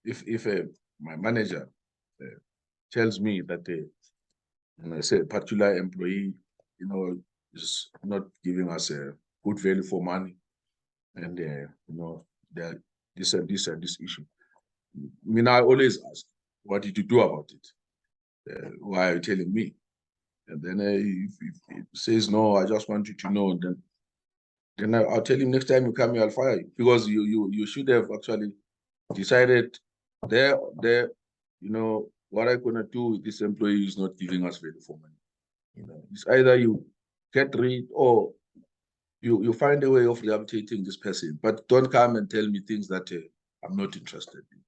if my manager tells me that say a particular employee, is not giving us a good value for money, and there this and this and this issue. I mean, I always ask, what did you do about it? Why are you telling me? And then if he says, no, I just want you to know, then I'll tell him, next time you come here, I'll fire you. Because you should have actually decided there, what I'm going to do with this employee is not giving us value for money. It's either you get rid or you find a way of rehabilitating this person, but don't come and tell me things that I'm not interested in.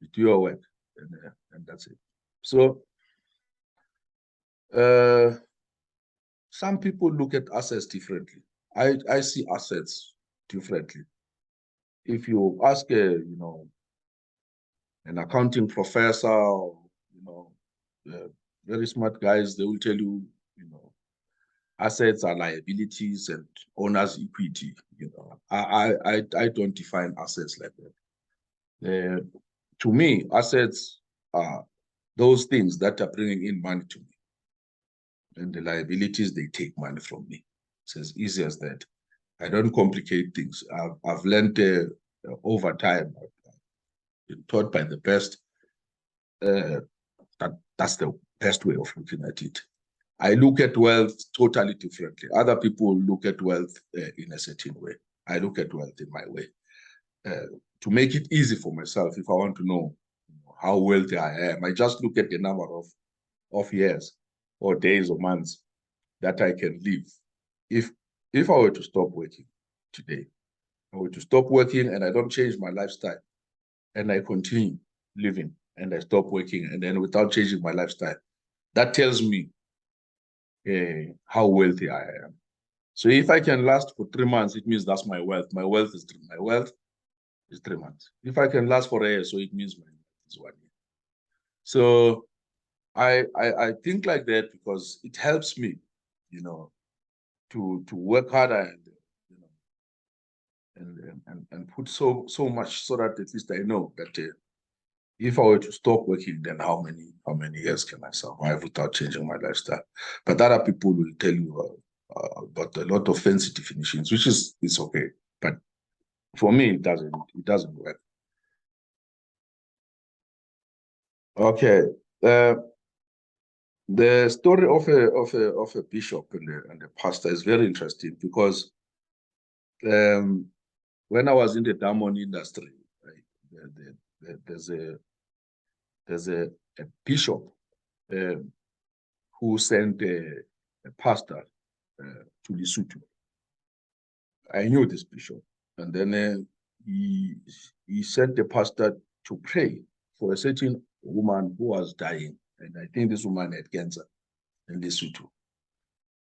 You do your work, and that's it. So some people look at assets differently. I see assets differently. If you ask an accounting professor, or, very smart guys, they will tell you, assets are liabilities and owner's equity. I don't define assets like that. To me, assets are those things that are bringing in money to me, and the liabilities, they take money from me. It's as easy as that. I don't complicate things. I've learned over time, been taught by the best, that's the best way of looking at it. I look at wealth totally differently. Other people look at wealth in a certain way. I look at wealth in my way. To make it easy for myself, if I want to know how wealthy I am, I just look at the number of years or days or months that I can live. If I were to stop working today, I were to stop working and I don't change my lifestyle, and I continue living and I stop working, and then without changing my lifestyle, that tells me how wealthy I am. So if I can last for 3 months, it means that's my wealth. My wealth is 3 months. If I can last for a year, so it means my wealth is 1 year. So I think like that because it helps me, to work harder and put so much so that at least I know that if I were to stop working, then how many years can I survive without changing my lifestyle? But other people will tell you about a lot of fancy definitions, which is okay. But for me, it doesn't work. Okay. The story of a bishop and a pastor is very interesting because when I was in the diamond industry, right, there's a bishop who sent a pastor to Lesotho. I knew this bishop, and then he sent the pastor to pray for a certain woman who was dying, and I think this woman had cancer in Lesotho.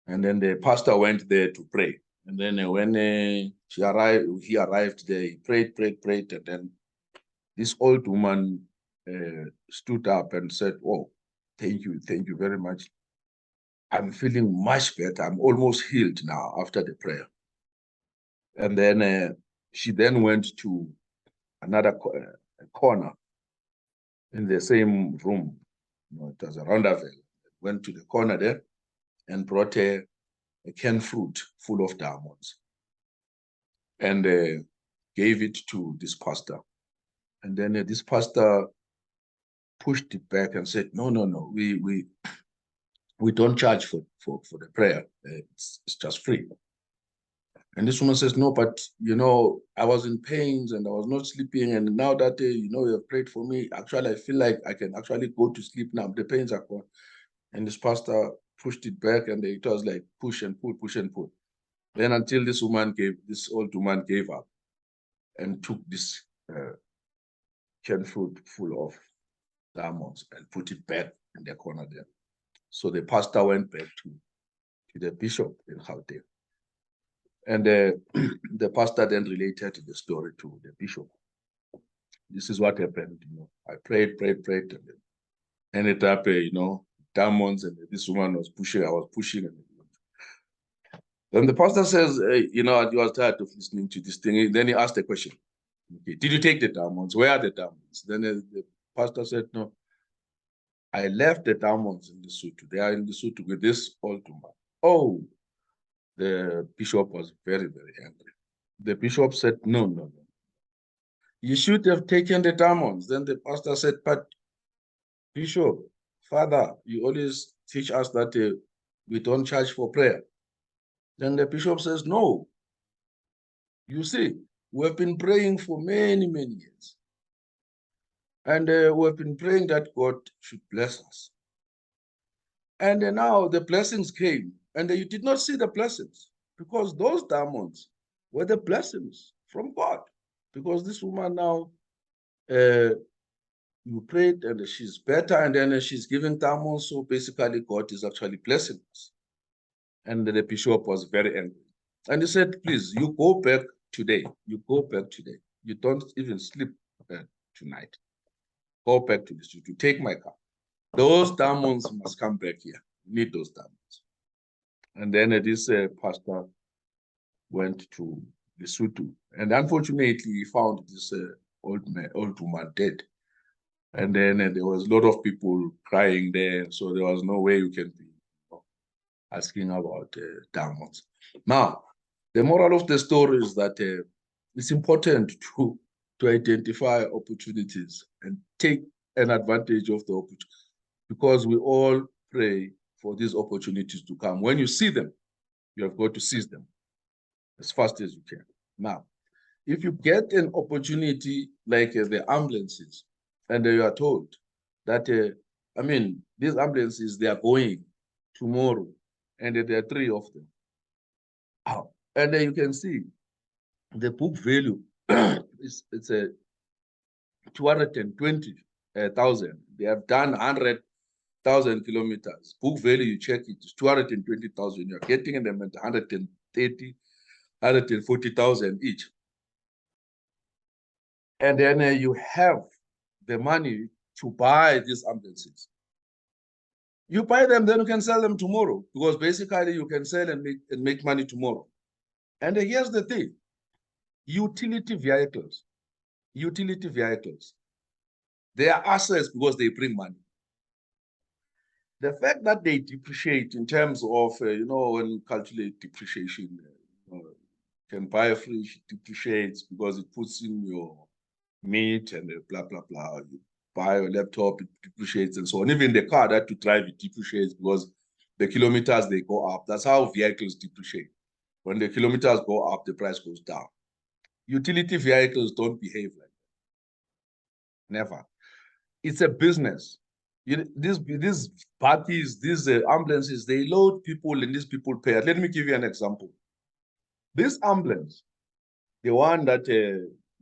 And then the pastor went there to pray. And then when he arrived there, he prayed, and then this old woman stood up and said, "Oh, thank you very much. I'm feeling much better. I'm almost healed now after the prayer." And then she then went to another corner in the same room. It was a roundabout. Went to the corner there and brought a canned fruit full of diamonds and gave it to this pastor. And then this pastor pushed it back and said, "No, we don't charge for the prayer. It's just free." And this woman says, "No, but I was in pains and I was not sleeping, and now that you have prayed for me, actually I feel like I can actually go to sleep now. The pains are gone." And this pastor pushed it back, and it was like push and pull, push and pull. Then until this old woman gave up and took this canned fruit full of diamonds and put it back in the corner there. So the pastor went back to the bishop in Gauteng. And the pastor then related the story to the bishop. This is what happened. I prayed, and then ended up, diamonds, and this woman was pushing. I was pushing, and then the pastor says, he was tired of listening to this thing. Then he asked the question, "Okay, did you take the diamonds? Where are the diamonds?" Then the pastor said, "No, I left the diamonds in Lesotho. They are in Lesotho with this old woman." Oh, the bishop was very, very angry. The bishop said, "No. You should have taken the diamonds." Then the pastor said, "But Bishop, Father, you always teach us that we don't charge for prayer." Then the bishop says, "No. You see, we have been praying for many, many years. And we have been praying that God should bless us. And now the blessings came, and you did not see the blessings because those diamonds were the blessings from God. Because this woman now, you prayed and she's better, and then she's giving diamonds. So basically, God is actually blessing us." And the bishop was very angry. And he said, "Please, you go back today. You go back today. You don't even sleep tonight. Go back to the studio. Take my car. Those diamonds must come back here. You need those diamonds." And then this pastor went to Lesotho. And unfortunately, he found this old woman dead. And then there was a lot of people crying there. So there was no way you can be asking about diamonds. Now, the moral of the story is that it's important to identify opportunities and take an advantage of the opportunity, because we all pray for these opportunities to come. When you see them, you have got to seize them as fast as you can. Now, if you get an opportunity like the ambulances, and you are told that, these ambulances, they are going tomorrow, and there are 3 of them. And you can see the book value it's a 220,000. They have done 100,000 kilometers. Book value, you check it, is 220,000. You're getting them at 130, 140,000 each. And then you have the money to buy these ambulances. You buy them, then you can sell them tomorrow, because basically you can sell and make money tomorrow. And here's the thing: utility vehicles, they are assets because they bring money. The fact that they depreciate in terms of, when you calculate depreciation, can buy a fridge, it depreciates because it puts in your meat and blah, blah, blah. You buy a laptop, it depreciates and so on. Even the car that you drive, it depreciates because the kilometers, they go up. That's how vehicles depreciate. When the kilometers go up, the price goes down. Utility vehicles don't behave like that. Never. It's a business. These parties, these ambulances, they load people and these people pay. Let me give you an example. This ambulance, the one that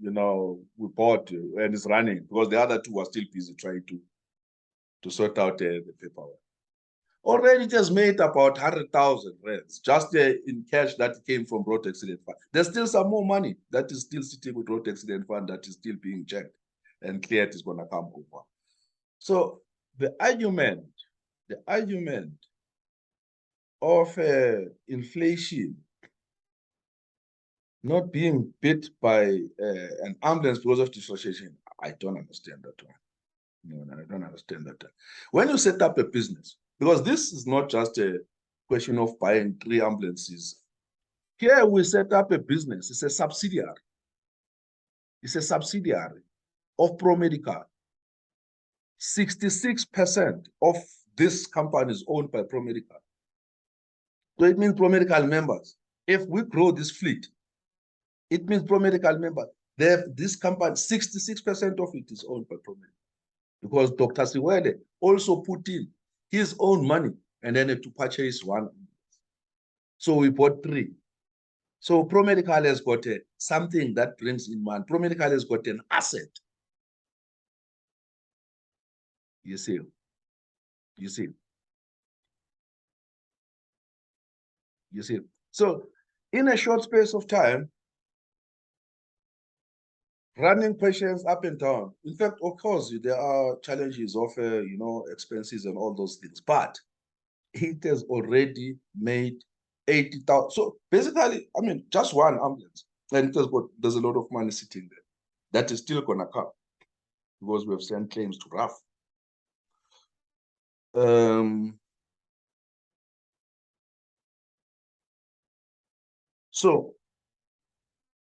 we bought and is running, because the other two are still busy trying to sort out the paperwork. Already it has made about 100,000 rands just in cash that came from road accident fund. There's still some more money that is still sitting with road accident fund that is still being checked and cleared is going to come over. So the argument of inflation not being bit by an ambulance because of dissociation, I don't understand that one. No, I don't understand that. When you set up a business, because this is not just a question of buying 3 ambulances. Here we set up a business. It's a subsidiary. It's a subsidiary of Promedical. 66% of this company is owned by Promedical. So it means Promedical members. If we grow this fleet, it means Promedical members. This company, 66% of it is owned by Promedical. Because Dr. Siwele also put in his own money and then to purchase 1. So we bought 3. So Promedical has got something that brings in money. Promedical has got an asset. You see. So in a short space of time, running questions up and down. In fact, of course, there are challenges of, expenses and all those things, but it has already made 80,000. So basically, I mean, just 1 ambulance, and there's a lot of money sitting there that is still going to come because we have sent claims to RAF. So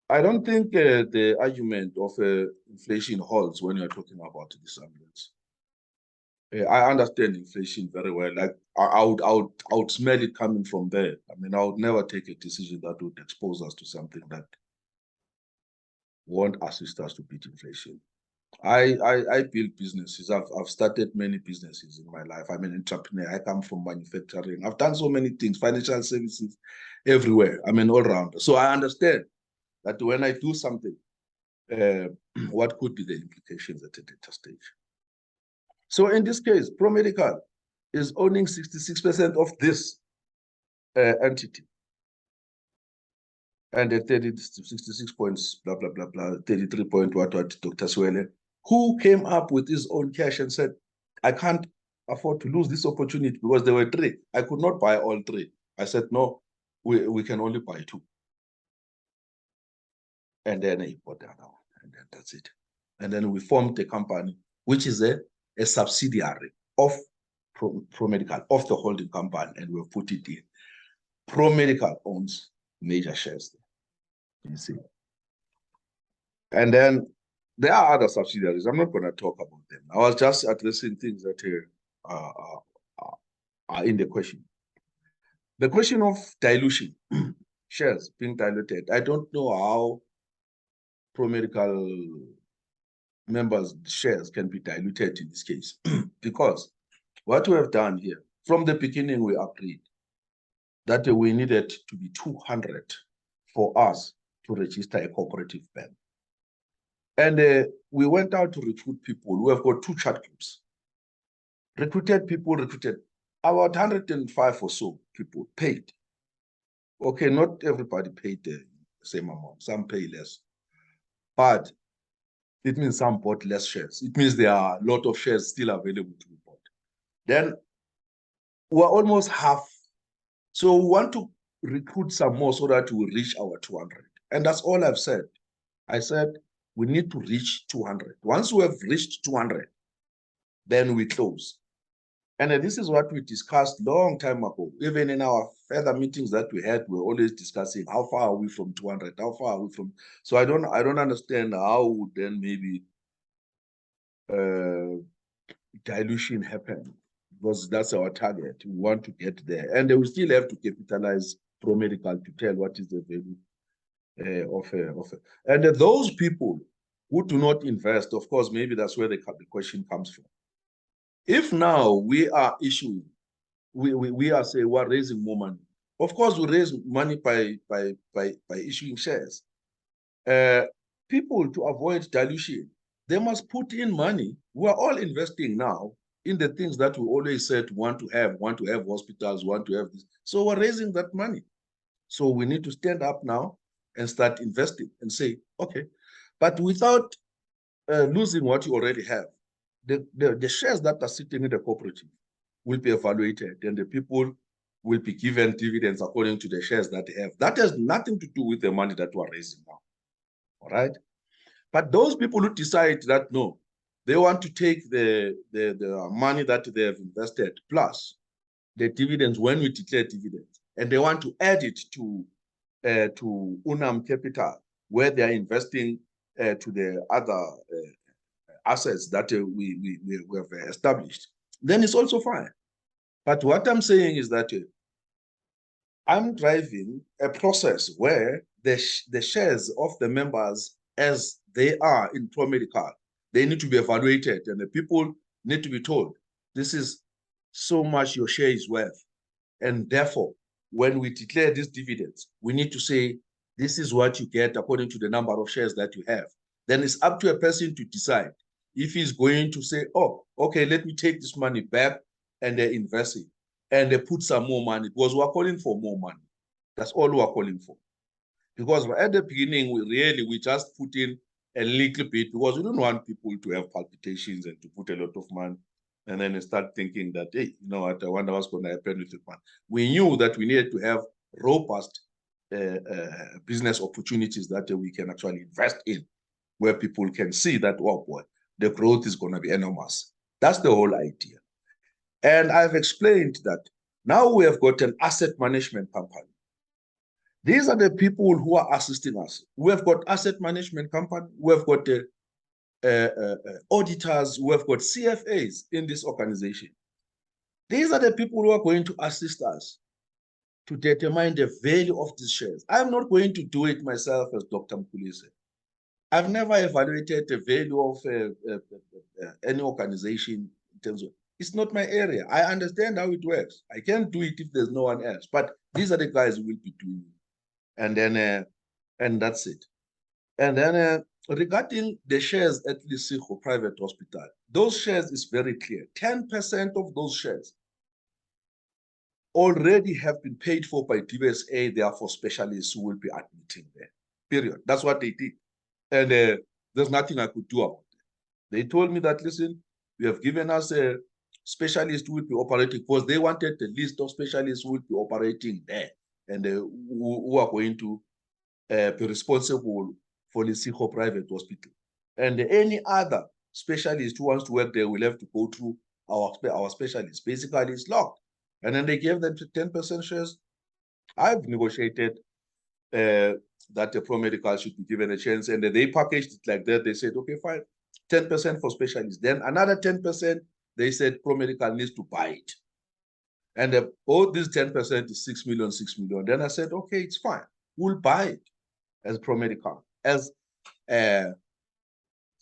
I don't think the argument of inflation holds when you're talking about this ambulance. I understand inflation very well. Like I would smell it coming from there. I mean, I would never take a decision that would expose us to something that won't assist us to beat inflation. I build businesses. I've started many businesses in my life. I'm an entrepreneur. I come from manufacturing. I've done so many things, financial services, everywhere. I'm an all-rounder. So I understand that when I do something, what could be the implications at a later stage. So in this case, Promedical is owning 66% of this entity. And at 66 points, blah, blah, blah, blah, 33 point, what, Dr. Swele, who came up with his own cash and said, I can't afford to lose this opportunity because there were 3. I could not buy all 3. I said, no, we can only buy 2. And then he bought the other one, and then that's it. And then we formed a company, which is a subsidiary of Promedical, of the holding company, and we've put it in. Promedical owns major shares there, you see. And then there are other subsidiaries. I'm not going to talk about them. I was just addressing things that are in the question. The question of dilution, shares being diluted. I don't know how Promedical members' shares can be diluted in this case, because what we have done here, from the beginning, we agreed that we needed to be 200 for us to register a cooperative bank. And we went out to recruit people. We have got 2 chat groups. Recruited people, about 105 or so people paid. Okay, not everybody paid the same amount. Some pay less. But it means some bought less shares. It means there are a lot of shares still available to be bought. Then we're almost half. So we want to recruit some more so that we reach our 200. And that's all I've said. I said, we need to reach 200. Once we have reached 200, then we close. And this is what we discussed long time ago. Even in our further meetings that we had, we're always discussing how far are we from 200? How far are we from? So I don't understand how then maybe dilution happen, because that's our target. We want to get there, and we still have to capitalize Promedical to tell what is the value of it. And those people who do not invest, of course, maybe that's where the question comes from. If now we are issuing, we are saying we're raising more money. Of course, we raise money by issuing shares. People, to avoid dilution, they must put in money. We are all investing now in the things that we always said want to have hospitals, want to have this. So we're raising that money. So we need to stand up now and start investing and say, okay, but without losing what you already have. The shares that are sitting in the cooperative will be evaluated, and the people will be given dividends according to the shares that they have. That has nothing to do with the money that we're raising now. All right. But those people who decide that no, they want to take the money that they have invested plus the dividends when we declare dividends, and they want to add it to Unam Capital, where they are investing to the other assets that we have established, then it's also fine. But what I'm saying is that I'm driving a process where the shares of the members as they are in Promedical, they need to be evaluated, and the people need to be told, this is so much your share is worth. And therefore, when we declare these dividends, we need to say, this is what you get according to the number of shares that you have. Then it's up to a person to decide if he's going to say, oh, okay, let me take this money back and invest it and put some more money, because we're calling for more money. That's all we're calling for. Because at the beginning, we just put in a little bit because we don't want people to have palpitations and to put a lot of money and then start thinking that, hey, you know what, I wonder what's going to happen with the money. We knew that we needed to have robust business opportunities that we can actually invest in, where people can see that, oh boy, the growth is going to be enormous. That's the whole idea. And I've explained that now we have got an asset management company. These are the people who are assisting us. We have got asset management company. We have got auditors. We have got CFAs in this organization. These are the people who are going to assist us to determine the value of these shares. I'm not going to do it myself as Dr. Mkulise. I've never evaluated the value of any organization in terms of, it's not my area. I understand how it works. I can't do it if there's no one else, but these are the guys who will be doing it. And then, and that's it. And then regarding the shares at Lesego Private Hospital, those shares is very clear. 10% of those shares already have been paid for by DVSA. They are for specialists who will be admitting there. Period. That's what they did. And there's nothing I could do about it. They told me that, listen, we have given us a specialist who will be operating, because they wanted the list of specialists who will be operating there and who are going to be responsible for Lesego Private Hospital. And any other specialist who wants to work there will have to go through our specialist. Basically, it's locked. And then they gave them 10% shares. I've negotiated that the Promedical should be given a chance, and they packaged it like that. They said, okay, fine, 10% for specialists. Then another 10%, they said Promedical needs to buy it. And all this 10% is 6 million, 6 million. Then I said, okay, it's fine. We'll buy it as Promedical, as an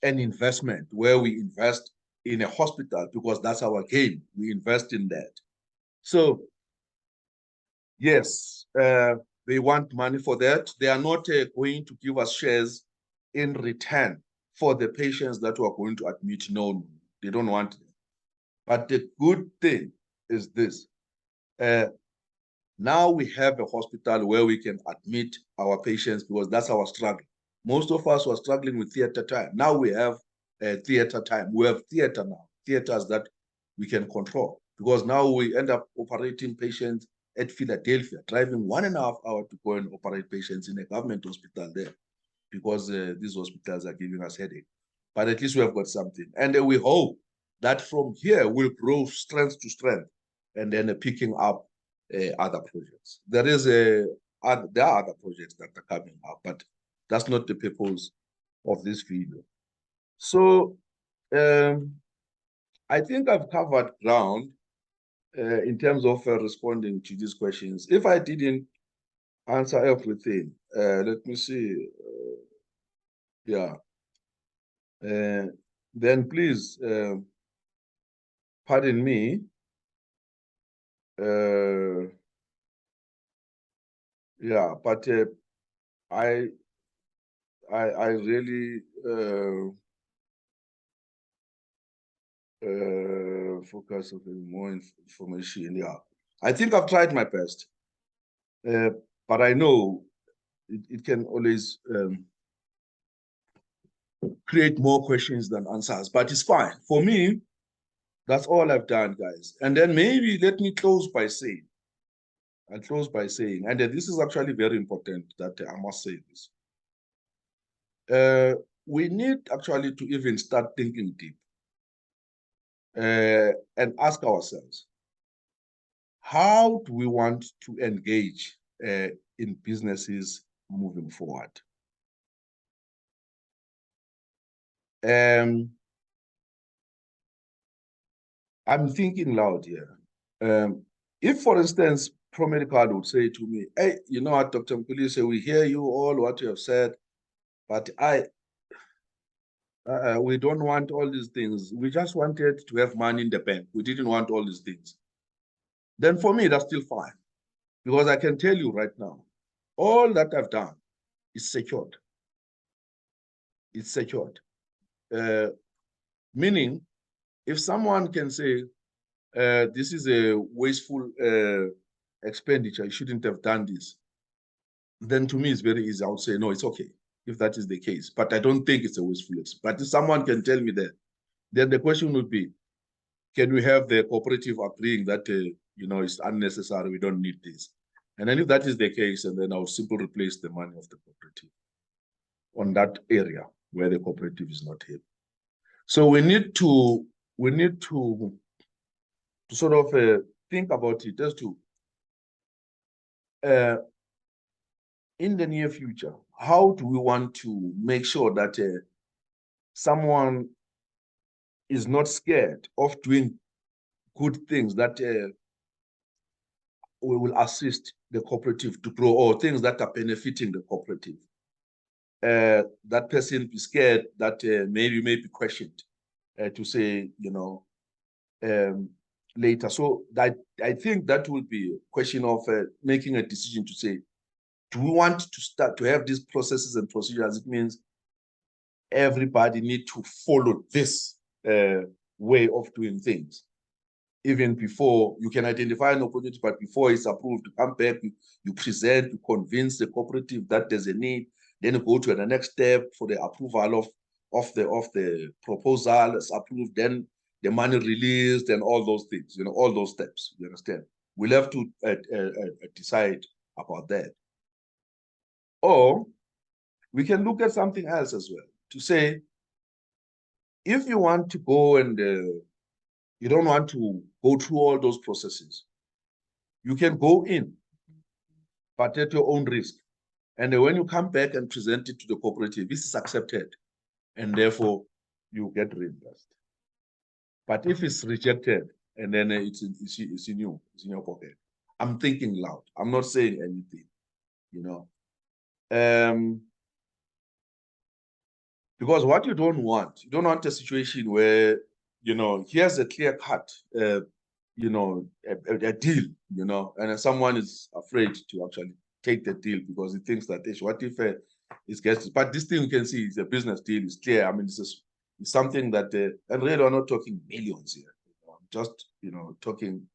investment where we invest in a hospital, because that's our game. We invest in that. So, yes, they want money for that. They are not going to give us shares in return for the patients that we are going to admit. No, they don't want them. But the good thing is this. Now we have a hospital where we can admit our patients, because that's our struggle. Most of us were struggling with theater time. Now we have theater time. We have theater now, theaters that we can control, because now we end up operating patients at Philadelphia, driving 1.5 hours to go and operate patients in a government hospital there, because these hospitals are giving us headache. But at least we have got something. And we hope that from here we'll grow strength to strength, and then picking up other projects. There are other projects that are coming up, but that's not the purpose of this video. So I think I've covered ground in terms of responding to these questions. If I didn't answer everything, let me see. Yeah. Then please pardon me. Yeah, but I really focus on more information. Yeah, I think I've tried my best, but I know it can always create more questions than answers. But it's fine for me. That's all I've done, guys. And then maybe let me close by saying, and this is actually very important that I must say this. We need actually to even start thinking deep and ask ourselves, how do we want to engage in businesses moving forward? I'm thinking loud here. If, for instance, Promedical would say to me, hey, you know what, Dr. Mkulise, we hear you all what you have said, but we don't want all these things. We just wanted to have money in the bank. We didn't want all these things. Then for me, that's still fine. Because I can tell you right now, all that I've done is secured. It's secured. Meaning, if someone can say, this is a wasteful expenditure, you shouldn't have done this, then to me it's very easy. I would say, no, it's okay if that is the case. But I don't think it's a wasteful expenditure. But if someone can tell me that, then the question would be, can we have the cooperative agreeing that, you know, it's unnecessary, we don't need this? And then if that is the case, and then I would simply replace the money of the cooperative on that area where the cooperative is not here. So we need to sort of think about it as to, in the near future, how do we want to make sure that someone is not scared of doing good things that we will assist the cooperative to grow, or things that are benefiting the cooperative? That person be scared that maybe may be questioned to say, you know, later. So that I think that will be a question of making a decision to say, do we want to start to have these processes and procedures? It means everybody need to follow this way of doing things. Even before you can identify an opportunity, but before it's approved, to come back, you present, you convince the cooperative that there's a need, then you go to the next step for the approval of the proposal is approved, then the money released and all those things, you know, all those steps, you understand? We'll have to decide about that. Or we can look at something else as well, to say, if you want to go and you don't want to go through all those processes, you can go in, but at your own risk. And when you come back and present it to the cooperative, this is accepted, and therefore you get reimbursed. But if it's rejected, and then it's in your pocket. I'm thinking loud. I'm not saying anything, you know. Because what you don't want a situation where, you know, here's a clear cut, you know, a deal, you know, and someone is afraid to actually take the deal because he thinks that, what if it gets, but this thing you can see is a business deal, it's clear. I mean, it's something that, and really we're not talking millions here, just, you know, talking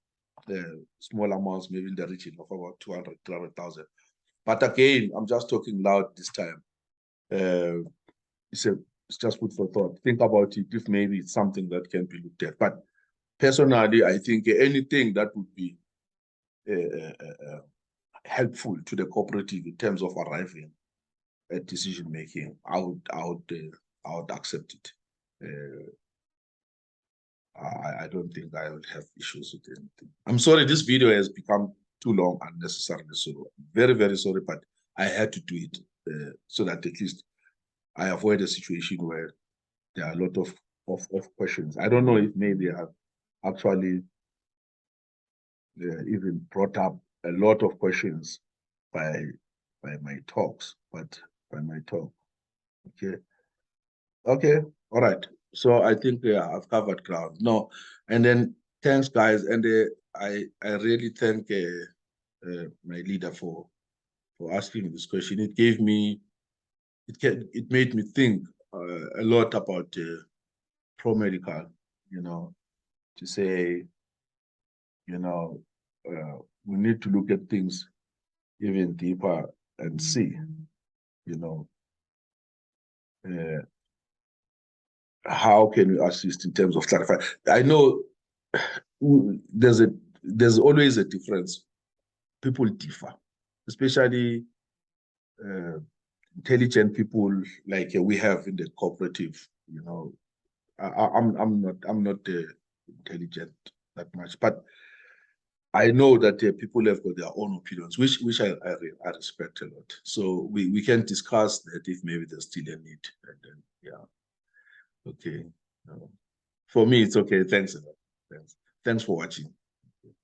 small amounts, maybe in the region of about 200, 300,000. But again, I'm just talking loud this time. It's just food for thought. Think about it, if maybe it's something that can be looked at. But personally, I think anything that would be helpful to the cooperative in terms of arriving at decision making, I would accept it. I don't think I would have issues with anything. I'm sorry, this video has become too long unnecessarily. So very, very sorry, but I had to do it so that at least I avoid a situation where there are a lot of questions. I don't know if maybe I have actually even brought up a lot of questions by my talks, but by my talk. Okay, all right. So I think I've covered ground. No, and then Thanks, guys, and I really thank my leader for asking this question. It gave me, it made me think a lot about Promedical, you know, to say, you know, we need to look at things even deeper and see, you know, how can we assist in terms of clarifying. I know there's always a difference. People differ, especially intelligent people like we have in the cooperative. You know, I'm not intelligent that much, but I know that people have got their own opinions, which I respect a lot. So we can discuss that if maybe there's still a need. And then, yeah, okay. For me, it's okay. Thanks a lot. Thanks for watching.